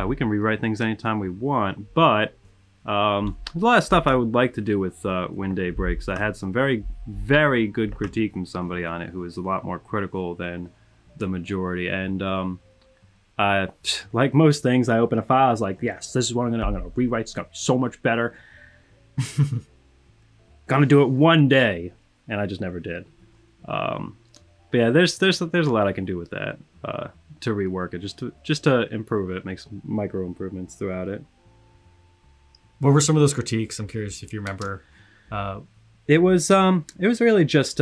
We can rewrite things anytime we want, but there's a lot of stuff I would like to do with When Day Breaks. I had some very, very good critique from somebody on it who is a lot more critical than the majority. And like most things, I open a file. I was like, yes, this is what I'm gonna rewrite. It's gonna be so much better. Gonna do it one day, and I just never did. But yeah, there's a lot I can do with that to rework it, just to improve it, make some micro improvements throughout it. What were some of those critiques? I'm curious if you remember. It was really just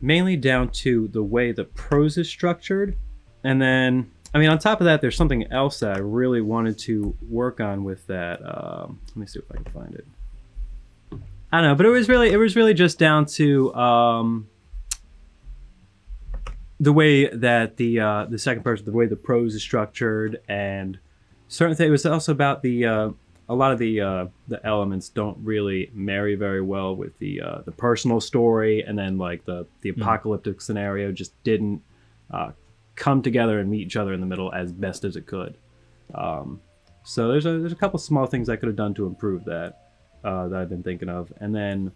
mainly down to the way the prose is structured, and then I mean on top of that, there's something else that I really wanted to work on with that. Let me see if I can find it. I don't know, but it was really just down to the way that the second person, the way the prose is structured, and certain things. It was also about a lot of the elements don't really marry very well with the personal story, and then like the apocalyptic scenario just didn't come together and meet each other in the middle as best as it could. So there's a couple small things I could have done to improve that I've been thinking of. And then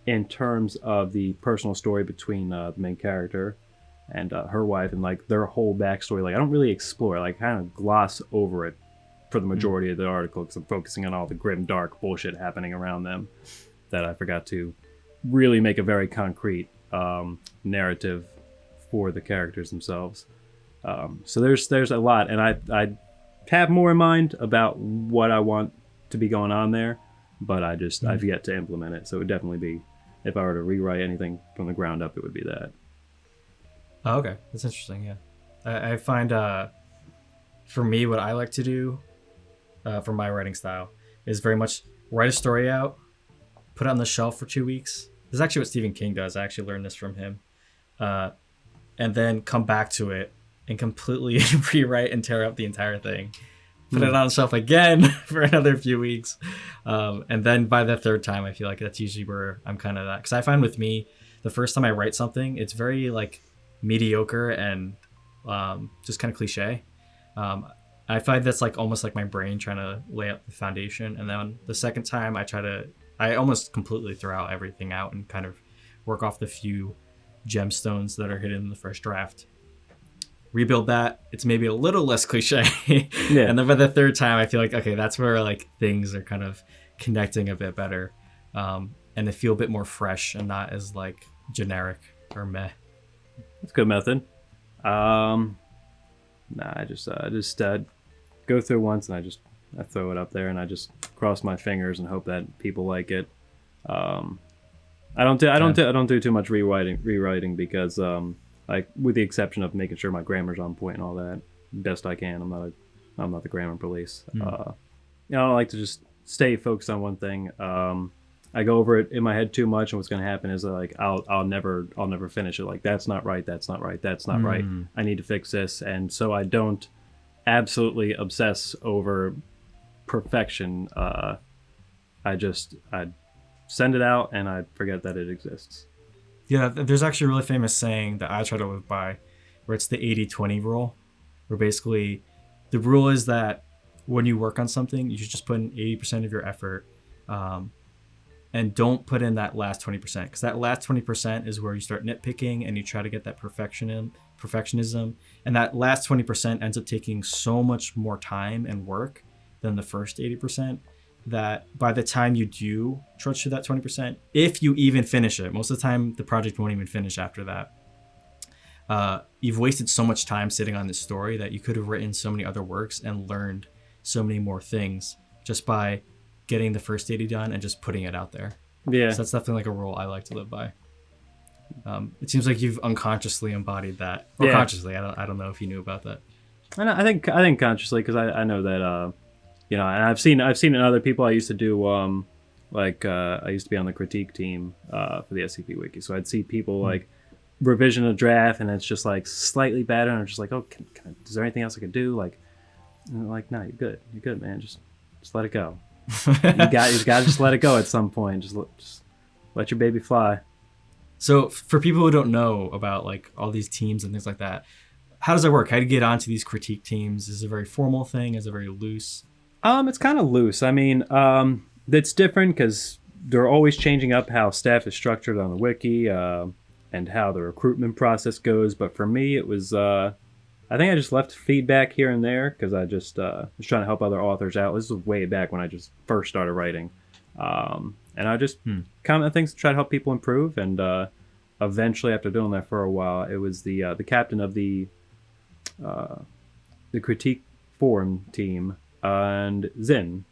in terms of the personal story between the main character and her wife, and like their whole backstory, like I don't really explore, like kind of gloss over it for the majority of the article, because I'm focusing on all the grim, dark bullshit happening around them that I forgot to really make a very concrete narrative for the characters themselves. So there's a lot, and I have more in mind about what I want to be going on there, but I've yet to implement it. So it would definitely be, if I were to rewrite anything from the ground up, it would be that. Oh, okay, that's interesting. Yeah, I find for me, what I like to do for my writing style is very much write a story out, put it on the shelf for 2 weeks. This is actually what Stephen King does. I actually learned this from him, and then come back to it and completely rewrite and tear up the entire thing. Put it on the shelf again for another few weeks, and then by the third time, I feel like that's usually where I'm kind of at. Because I find with me, the first time I write something, it's very like mediocre and just kind of cliche. I find that's like almost like my brain trying to lay out the foundation, and then the second time I almost completely throw out everything out and kind of work off the few gemstones that are hidden in the first draft. Rebuild that, it's maybe a little less cliche. Yeah. And then by the third time, I feel like, okay, that's where like things are kind of connecting a bit better, and they feel a bit more fresh and not as like generic or meh. That's a good method. I just go through once, and I throw it up there, and I just cross my fingers and hope that people like it. I don't do too much rewriting because like with the exception of making sure my grammar's on point and all that best I can. I'm not the grammar police. I don't like to just stay focused on one thing. I go over it in my head too much, and what's going to happen is like I'll never finish it. Like that's not right. Right. I need to fix this, and so I don't absolutely obsess over perfection. I send it out and I forget that it exists. Yeah, there's actually a really famous saying that I try to live by, where it's the 80-20 rule, where basically the rule is that when you work on something, you should just put in 80% of your effort, and don't put in that last 20%, because that last 20% is where you start nitpicking and you try to get that perfectionism, and that last 20% ends up taking so much more time and work than the first 80%, that by the time you do trudge through that 20%, if you even finish it, most of the time the project won't even finish after that. You've wasted so much time sitting on this story that you could have written so many other works and learned so many more things just by getting the first 80 done and just putting it out there. Yeah. So that's definitely like a rule I like to live by. It seems like you've unconsciously embodied that, or consciously. I don't know if you knew about that. I think consciously, because I know that and I've seen it in other people. I used to do I used to be on the critique team for the SCP Wiki, so I'd see people like revision a draft and it's just like slightly better, and I'm just like, oh, is there anything else I could do? Like, and like, no, you're good, man. Just let it go. you got to just let it go at some point. Just let your baby fly. So for people who don't know about like all these teams and things like that, how does that work? How do you get onto these critique teams? Is it a very formal thing? Is it very loose? It's kind of loose. I mean, it's different because they're always changing up how staff is structured on the wiki, and how the recruitment process goes. But for me, it was, I think I just left feedback here and there because I just was trying to help other authors out. This was way back when I just first started writing. And I just comment things to try to help people improve. And eventually, after doing that for a while, it was the captain of the critique forum team, and Zin.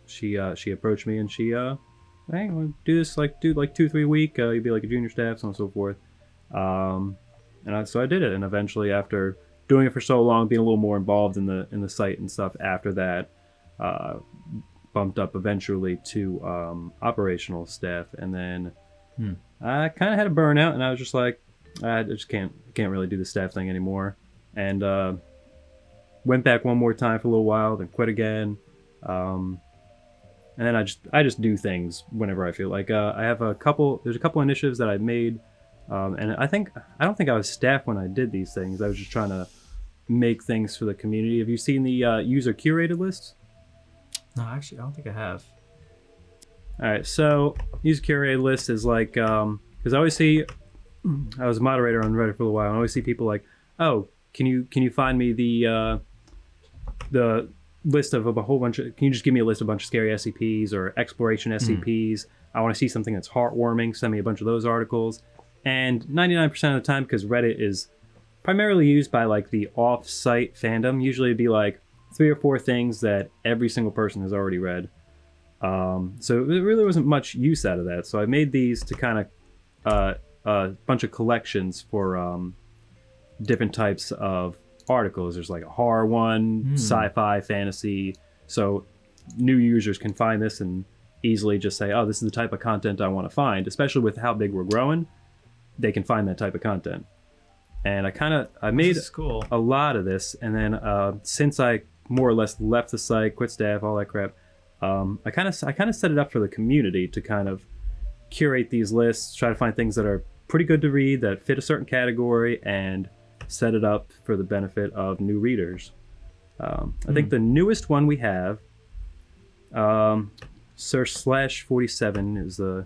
She approached me and she, hey, want to do this do 2-3 week? You'd be like a junior staff, so on and so forth. So I did it, and eventually, after doing it for so long, being a little more involved in the site and stuff, after that, bumped up eventually to operational staff, and then I kind of had a burnout, and I was just like, I just can't really do the staff thing anymore, and went back one more time for a little while, then quit again, and then I just do things whenever I feel like. There's a couple initiatives that I made. And I don't think I was staff when I did these things. I was just trying to make things for the community. Have you seen the user curated lists? No, actually, I don't think I have. All right, so user curated list is like, because I always see, I was a moderator on Reddit for a while, and I always see people like, oh, can you find me the list of a whole bunch of, can you just give me a list of a bunch of scary SCPs or exploration SCPs? I want to see something that's heartwarming. Send me a bunch of those articles. And 99% of the time, because Reddit is primarily used by like the off-site fandom, usually it'd be like 3 or 4 things that every single person has already read. So there really wasn't much use out of that. So I made these to kind of a bunch of collections for different types of articles. There's like a horror one, sci-fi, fantasy. So new users can find this and easily just say, oh, this is the type of content I want to find, especially with how big we're growing. They can find that type of content. And I made cool. a lot of this, and then since I more or less left the site, quit staff, all that crap, I kind of set it up for the community to kind of curate these lists, try to find things that are pretty good to read, that fit a certain category, and set it up for the benefit of new readers. I think the newest one we have, Sir/47 is the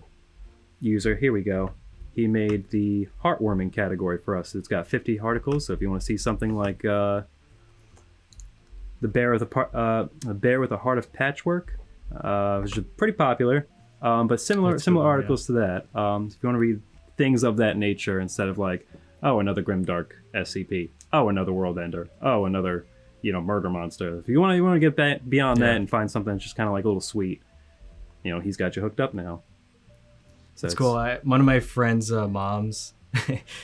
user. Here we go. He made the heartwarming category for us. It's got 50 articles, so if you want to see something like the bear with a heart of patchwork, which is pretty popular, but similar articles to that. If you want to read things of that nature instead of like, oh, another grimdark SCP, oh, another world ender, oh, another murder monster. If you want to get beyond that and find something that's just kind of like a little sweet, he's got you hooked up now. So it's cool. One of my friends' moms,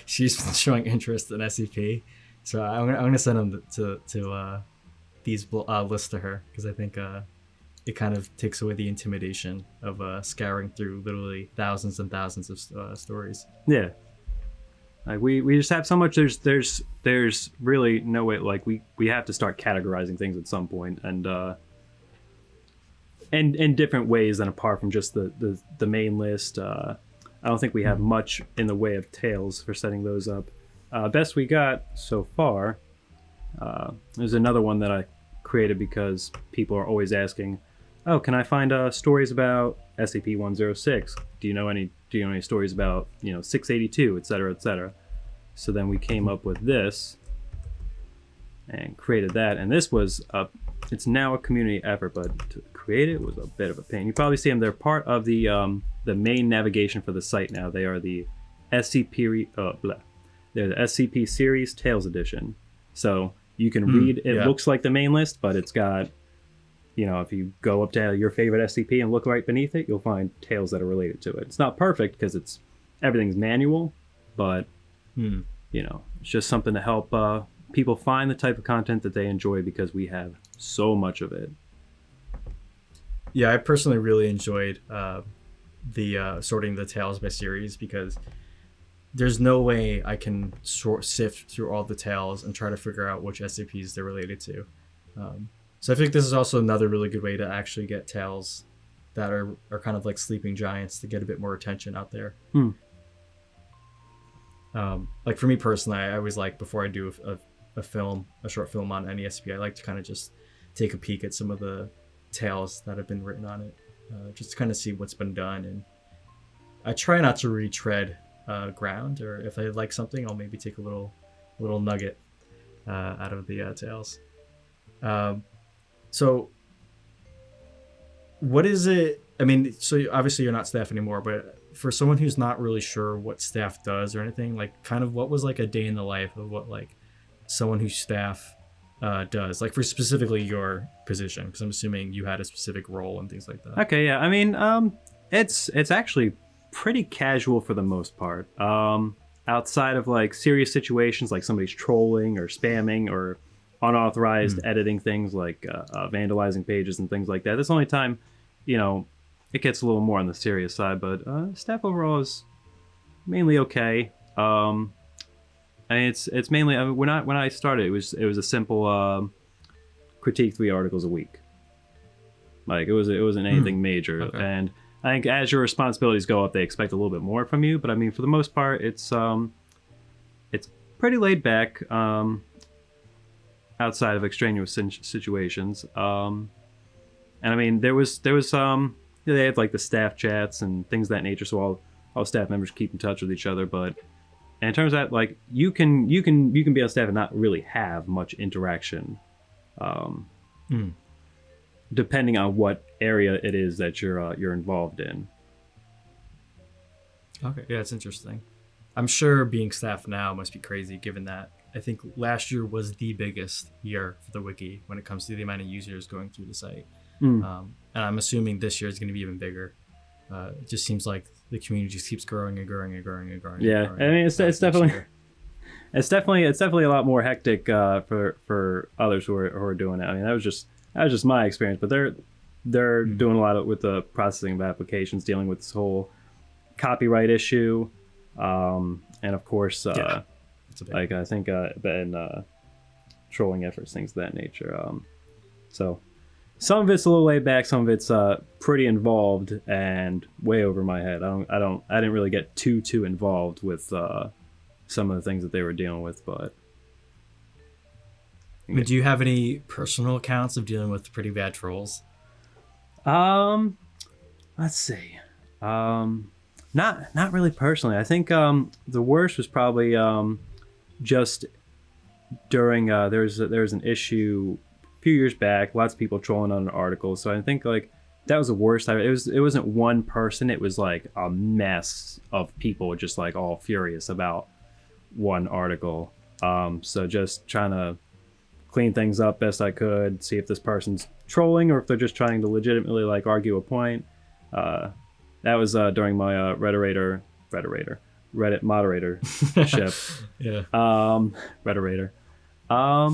she's showing interest in SCP, so I'm gonna send them to these lists to her, because I think it kind of takes away the intimidation of scouring through literally thousands and thousands of stories. Yeah. Like we just have so much. There's really no way. Like we have to start categorizing things at some point, and in different ways than apart from just the main list. I don't think we have much in the way of tales for setting those up. Best we got so far. There's another one that I created because people are always asking, "Oh, can I find stories about SCP-106? Do you know any stories about 682, etc., etc.?" So then we came up with this and created that, and this was it's now a community effort, but to create it was a bit of a pain. You probably see them; they're part of the main navigation for the site now. They are the they're the SCP Series Tales Edition. So you can read. It looks like the main list, but it's got, if you go up to your favorite SCP and look right beneath it, you'll find tales that are related to it. It's not perfect because everything's manual, but it's just something to help people find the type of content that they enjoy, because we have so much of it. Yeah, I personally really enjoyed the sorting the tales by series, because there's no way I can sift through all the tales and try to figure out which SCPs they're related to. So I think this is also another really good way to actually get tales that are kind of like sleeping giants to get a bit more attention out there. Like for me personally, I always like, before I do a short film on any SCP, I like to kind of just take a peek at some of the tales that have been written on it, just to kind of see what's been done. And I try not to retread ground, or if I like something, I'll maybe take a little nugget out of the tales. So what is it? I mean, so obviously you're not staff anymore, but for someone who's not really sure what staff does or anything, like kind of what was like a day in the life of what like someone who's staff does, like for specifically your position, because I'm assuming you had a specific role and things like that. Okay, yeah. I mean, it's actually pretty casual for the most part. Outside of like serious situations, like somebody's trolling or spamming or unauthorized editing things, like vandalizing pages and things like that. That's the only time, it gets a little more on the serious side. But staff overall is mainly okay. And it's mainly, when I started, it was a simple critique 3 articles a week. Like it wasn't anything major. Okay. And I think as your responsibilities go up, they expect a little bit more from you. But I mean, for the most part, it's pretty laid back. Outside of extraneous situations, and I mean, there was they had like the staff chats and things of that nature, so all staff members keep in touch with each other. But in terms of that, like you can be on staff and not really have much interaction, depending on what area it is that you're involved in. Okay, yeah, it's interesting. I'm sure being staff now must be crazy, given that I think last year was the biggest year for the wiki when it comes to the amount of users going through the site. And I'm assuming this year is going to be even bigger. It just seems like the community just keeps growing and growing and growing and growing. Yeah, and growing. I mean, it's definitely a lot more hectic for others who are doing it. I mean, that was just my experience, but they're doing a lot with the processing of applications, dealing with this whole copyright issue, and of course, like I think and trolling efforts, things of that nature. So some of it's a little laid back, some of it's pretty involved and way over my head. I didn't really get too involved with some of the things that they were dealing with, but. I mean, do you have any personal accounts of dealing with pretty bad trolls? Let's see. Not really personally. I think the worst was probably just during there was an issue a few years back. Lots of people trolling on an article. So I think like that was the worst. It wasn't one person. It was like a mess of people just like all furious about one article. So just trying to clean things up best I could, see if this person's trolling or if they're just trying to legitimately like argue a point. That was during my Reddit moderatorship. Yeah. Reddit. I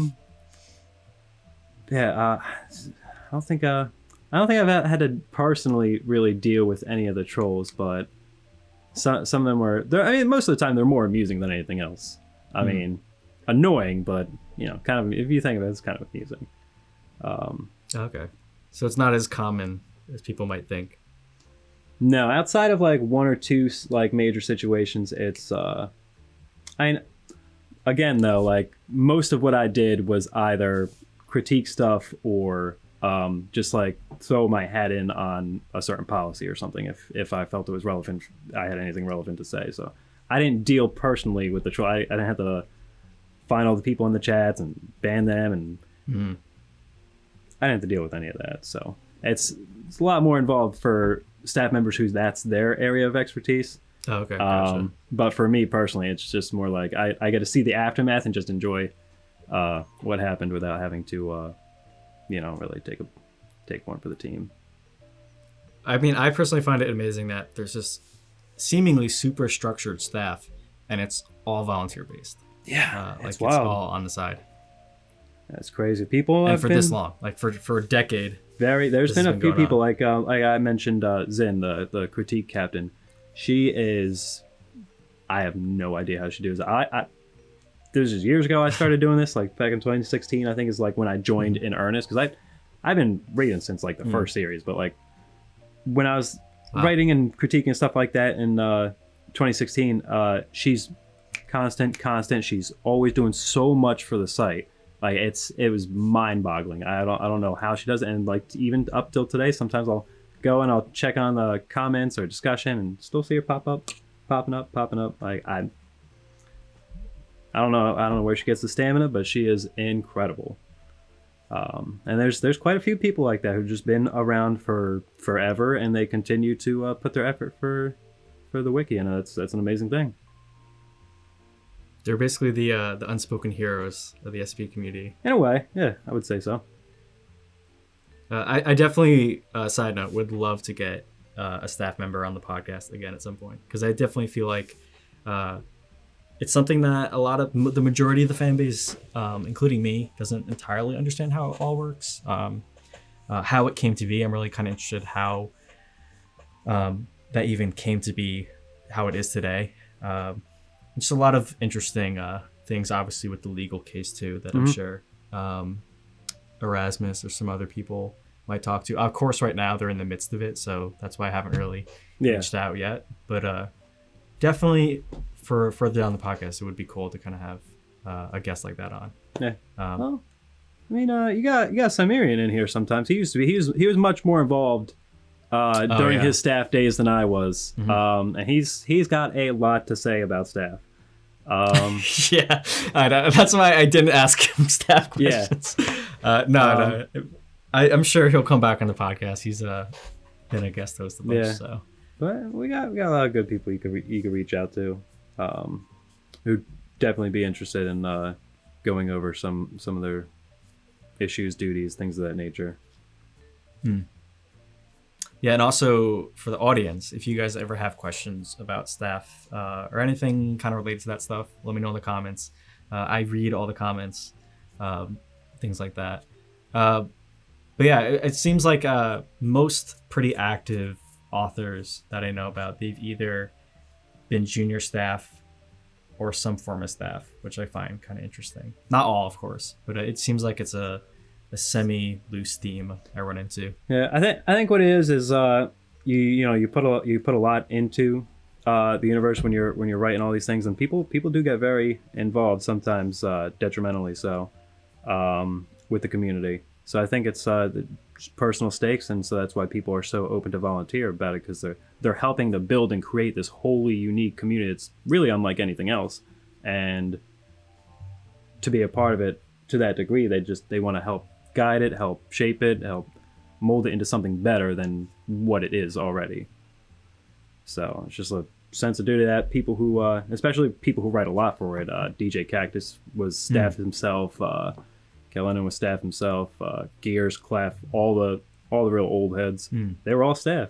don't think I've had to personally really deal with any of the trolls, but some of them were. I mean, most of the time they're more amusing than anything else. I mean, annoying, but kind of. If you think of it, it's kind of amusing. Okay, so it's not as common as people might think. No, outside of like one or two like major situations, it's again though, like most of what I did was either critique stuff or just like throw my hat in on a certain policy or something if I felt it was relevant, I had anything relevant to say. So I didn't deal personally with the troll. I didn't have to find all the people in the chats and ban them, and I didn't have to deal with any of that. So it's a lot more involved for staff members who that's their area of expertise. Oh, okay. Gotcha. But for me personally, it's just more like I get to see the aftermath and just enjoy what happened without having to really take one for the team. I mean, I personally find it amazing that there's this seemingly super structured staff and it's all volunteer based. Yeah, like it's wild. all on the side. That's crazy. People and for this long, like for a decade. There's been a few people like I mentioned Zin, the critique captain. She is, I have no idea how she does it. This was years ago I started doing this, like back in 2016, I think is like when I joined in earnest, because I've been reading since like the first series, but like when I was writing and critiquing stuff like that in 2016, she's constant. She's always doing so much for the site. Like it was mind-boggling. I don't know how she does it, and like even up till today, sometimes I'll go and I'll check on the comments or discussion and still see her popping up. Like I don't know where she gets the stamina, but she is incredible. And there's quite a few people like that who've just been around for forever, and they continue to put their effort for the wiki, and that's an amazing thing. They're basically the unspoken heroes of the SP community. In a way, yeah, I would say so. I definitely, side note, would love to get a staff member on the podcast again at some point, because I definitely feel like it's something that the majority of the fan base, including me, doesn't entirely understand how it all works, how it came to be. I'm really kind of interested how that even came to be, how it is today. Just a lot of interesting things, obviously, with the legal case too, that I'm sure Erasmus or some other people might talk to. Of course, right now they're in the midst of it, so that's why I haven't really reached out yet. But definitely for further down the podcast, it would be cool to kind of have a guest like that on. Yeah. Well, I mean, you got Simerian in here sometimes. He was much more involved during his staff days than I was, and he's got a lot to say about staff. Yeah, I know. That's why I didn't ask him staff questions. Yeah. No, I'm sure he'll come back on the podcast. He's been a guest host a bunch, so. But we got a lot of good people you could reach out to, who'd definitely be interested in going over some of their issues, duties, things of that nature. Yeah, and also for the audience, if you guys ever have questions about staff or anything kind of related to that stuff, let me know in the comments. I read all the comments, things like that. But yeah, it seems like most pretty active authors that I know about, they've either been junior staff or some form of staff, which I find kind of interesting. Not all, of course, but it seems like it's a semi-loose theme I run into. Yeah, I think what it is you put a lot into the universe when you're writing all these things, and people do get very involved sometimes, detrimentally so, with the community. So I think it's personal stakes, and so that's why people are so open to volunteer about it, because they're helping to build and create this wholly unique community. It's really unlike anything else, and to be a part of it to that degree, they want to help guide it, help shape it, help mold it into something better than what it is already. So it's just a sense of duty that people who, especially people who write a lot for it, DJ Cactus was staff himself, Kellenen was staff himself, Gears, Clef, all the real old heads, they were all staff.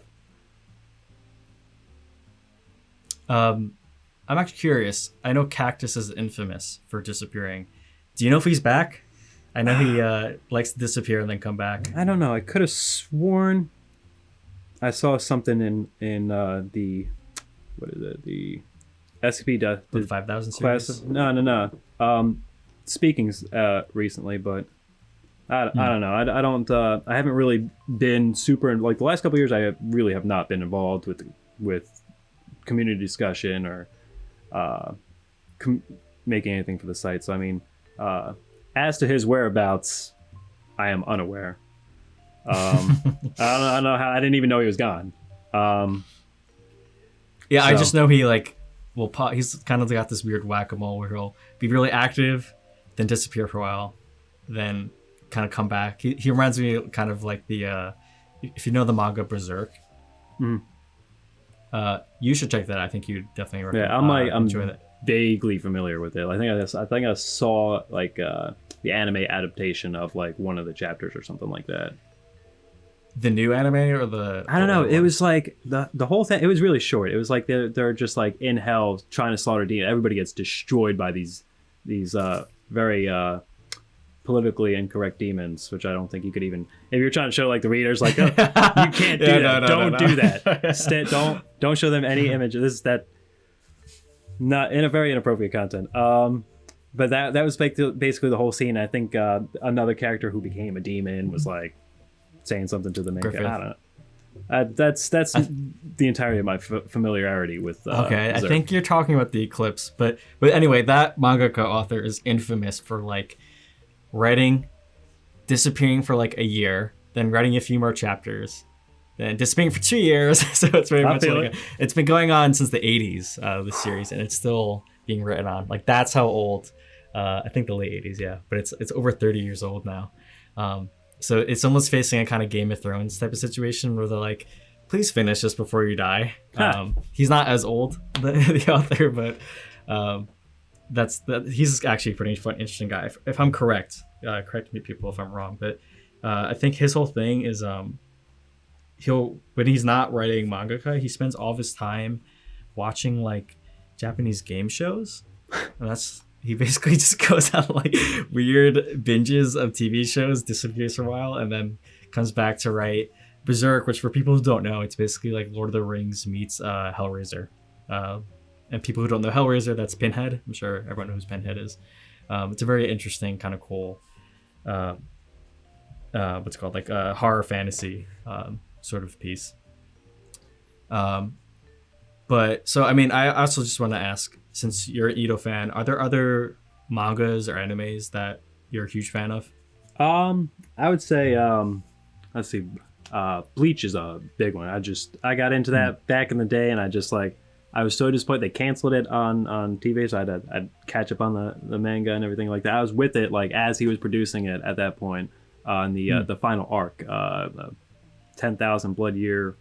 I'm actually curious. I know Cactus is infamous for disappearing. Do you know if he's back? I know he likes to disappear and then come back. I don't know. I could have sworn I saw something in the what is it? The SCP The 5000 class. series? No. Speaking recently, but I don't know. I don't. I haven't really been super like the last couple of years. I really have not been involved with community discussion or making anything for the site. So I mean, as to his whereabouts, I am unaware. I don't know how. I didn't even know he was gone. Yeah, I just know he he's kind of got this weird whack-a-mole where he'll be really active, then disappear for a while, then kind of come back. He reminds me kind of like the if you know the manga Berserk. You should check that. I think you'd definitely recommend. I'm enjoy that. vaguely familiar with it. I think I saw like the anime adaptation of like one of the chapters or something like that. The new anime or the I don't know. old It one? was like the whole thing. It was really short. It was like they're just like in hell trying to slaughter demons. Everybody gets destroyed by these very politically incorrect demons, which I don't think you could even. If you're trying to show like the readers, like, oh, you can't do that. Don't do that. Don't show them any images. This is that. Not in a very inappropriate content. But that was basically the whole scene. I think another character who became a demon was like saying something to the main character. I don't know. That's the entirety of my familiarity with. Okay, Berserk. I think you're talking about the Eclipse, but anyway, that mangaka author is infamous for like writing, disappearing for like a year, then writing a few more chapters, then disappearing for 2 years. So it's very much like it's been going on since the 80s, this series, and it's still being written on. Like that's how old. I think the late 80s, yeah, but it's over 30 years old now. So it's almost facing a kind of Game of Thrones type of situation where they're like, please finish just before you die. He's not as old, the author, but he's actually a pretty interesting guy. If I'm correct, correct me people if I'm wrong, but I think his whole thing is when he's not writing mangaka, he spends all of his time watching like Japanese game shows, and he basically just goes on like weird binges of TV shows, disappears for a while, and then comes back to write Berserk, which for people who don't know, it's basically like Lord of the Rings meets Hellraiser. And people who don't know Hellraiser, that's Pinhead. I'm sure everyone knows who Pinhead is. It's a very interesting, kind of cool, what's it called, like a horror fantasy sort of piece. But so, I mean, I also just want to ask, since you're an Ito fan, are there other mangas or animes that you're a huge fan of? I would say, let's see, Bleach is a big one. I got into that back in the day, and I was so disappointed they canceled it on TV, so I'd catch up on the manga and everything like that. I was with it like as he was producing it at that point on the final arc, 10,000 Blood Year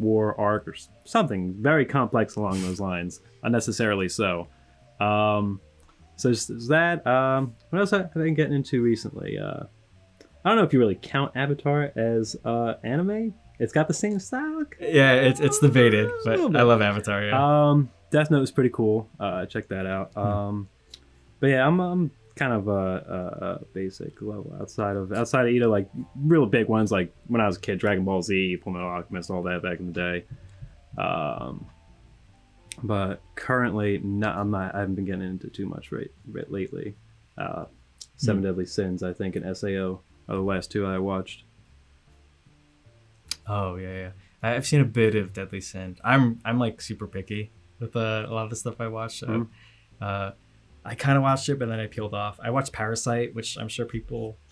War arc or something very complex along those lines, unnecessarily so. So there's that. What else have I been getting into recently? I don't know if you really count Avatar as anime. It's got the same style. Yeah, it's debated, but I love Avatar. Yeah. Death Note is pretty cool. Check that out. But yeah, I'm kind of a basic level outside of Ito, like real big ones like when I was a kid, Dragon Ball Z, Fullmetal Alchemist, all that back in the day. But currently, I haven't been getting into too much lately. Seven Deadly Sins, I think, and SAO are the last two I watched. Oh yeah. I've seen a bit of Deadly Sin. I'm like super picky with a lot of the stuff I watch. So, I kind of watched it, but then I peeled off. I watched Parasite, which I'm sure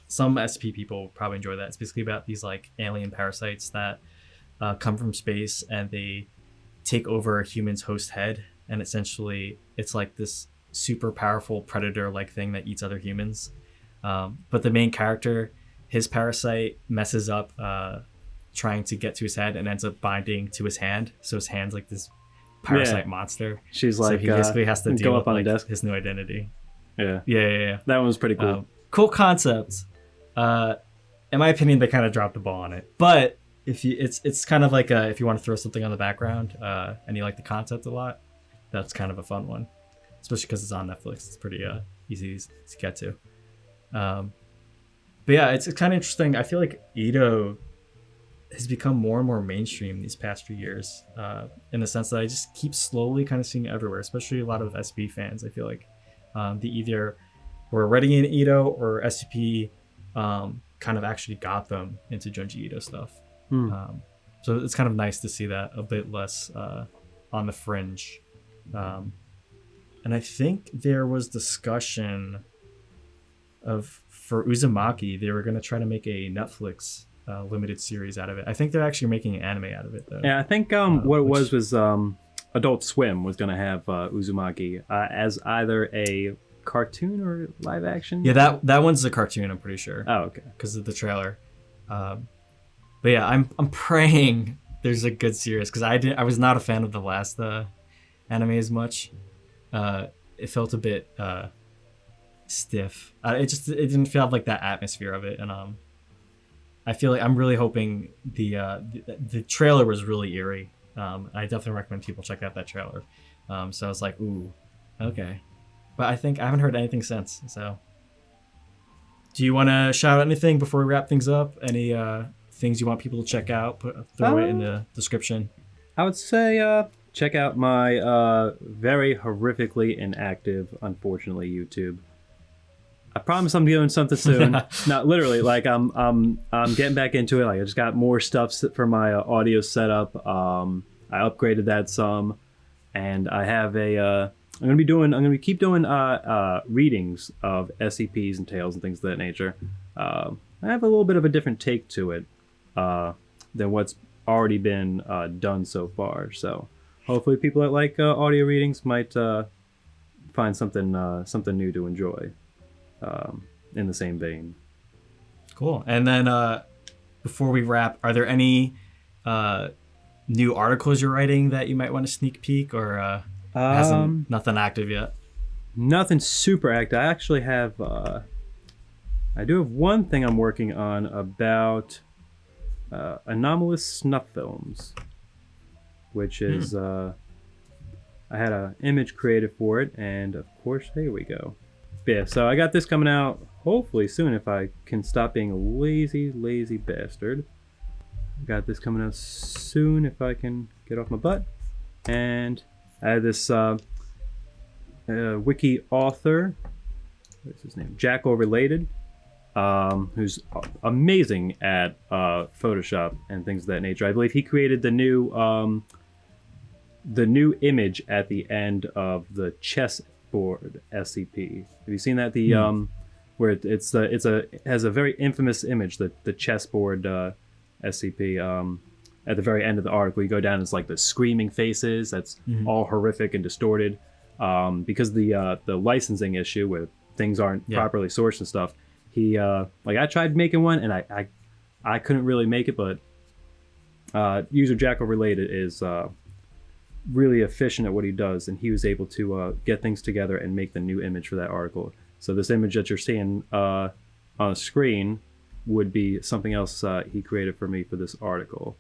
some SP people probably enjoy that. It's basically about these like alien parasites that come from space and they take over a human's host head, and essentially it's like this super powerful predator like thing that eats other humans. But the main character, his parasite messes up trying to get to his head and ends up binding to his hand. So his hand's like this parasite monster. She's like, so he basically has to deal go up with on like, the desk. his new identity. Yeah. That one was pretty cool. Cool concept. In my opinion, they kind of dropped the ball on it. But it's kind of like if you want to throw something on the background and you like the concept a lot, that's kind of a fun one, especially because it's on Netflix. It's pretty easy to get to. But yeah, it's kind of interesting. I feel like Ito has become more and more mainstream these past few years, in the sense that I just keep slowly kind of seeing it everywhere, especially a lot of SCP fans. I feel like they either were already in Ito or SCP kind of actually got them into Junji Ito stuff. So it's kind of nice to see that a bit less on the fringe. And I think there was discussion for Uzumaki, they were going to try to make a Netflix limited series out of it. I think they're actually making an anime out of it, though. Yeah, I think what it was Adult Swim was going to have Uzumaki as either a cartoon or live action. Yeah, that one's a cartoon, I'm pretty sure. Oh, okay. Because of the trailer. But yeah, I'm praying there's a good series, because I was not a fan of the last anime as much. It felt a bit stiff. It didn't feel like that atmosphere of it, and I feel like I'm really hoping the trailer was really eerie. I definitely recommend people check out that trailer. So I was like, ooh, okay. But I think I haven't heard anything since. So, do you want to shout out anything before we wrap things up? Any things you want people to check out? Throw it in the description. I would say check out my very horrifically inactive, unfortunately, YouTube. I promise I'm doing something soon. Not literally. Like I'm getting back into it. Like I just got more stuff for my audio setup. I upgraded that some, and I have I'm gonna keep doing readings of SCPs and tales and things of that nature. I have a little bit of a different take to it than what's already been done so far. So hopefully people that like audio readings might find something new to enjoy. In the same vein. Cool. And then before we wrap, are there any new articles you're writing that you might want to sneak peek, or nothing active yet? Nothing super active. I actually have I do have one thing I'm working on about anomalous snuff films, which is I had an image created for it, and of course, here we go. Yeah, so I got this coming out hopefully soon if I can stop being a lazy bastard. Got this coming out soon if I can get off my butt. And I had this wiki author, what's his name? Jackal Related, who's amazing at Photoshop and things of that nature. I believe he created the new image at the end of the chessboard SCP. Have you seen that? The where it has a very infamous image, the chessboard SCP. At the very end of the article, you go down, it's like the screaming faces. That's all horrific and distorted because the licensing issue where things aren't properly sourced and stuff. He like I tried making one and I couldn't really make it, but user Jackal Related is really efficient at what he does, and he was able to get things together and make the new image for that article. So this image that you're seeing on the screen would be something else he created for me for this article,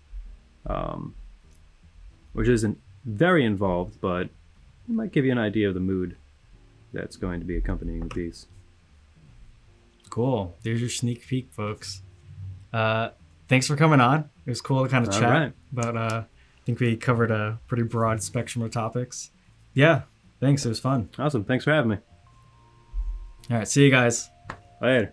which isn't very involved, but it might give you an idea of the mood that's going to be accompanying the piece. Cool. There's your sneak peek, folks. Thanks for coming on. It was cool to kind of chat about I think we covered a pretty broad spectrum of topics. Yeah, thanks. It was fun. Awesome. Thanks for having me. All right. See you guys. Later.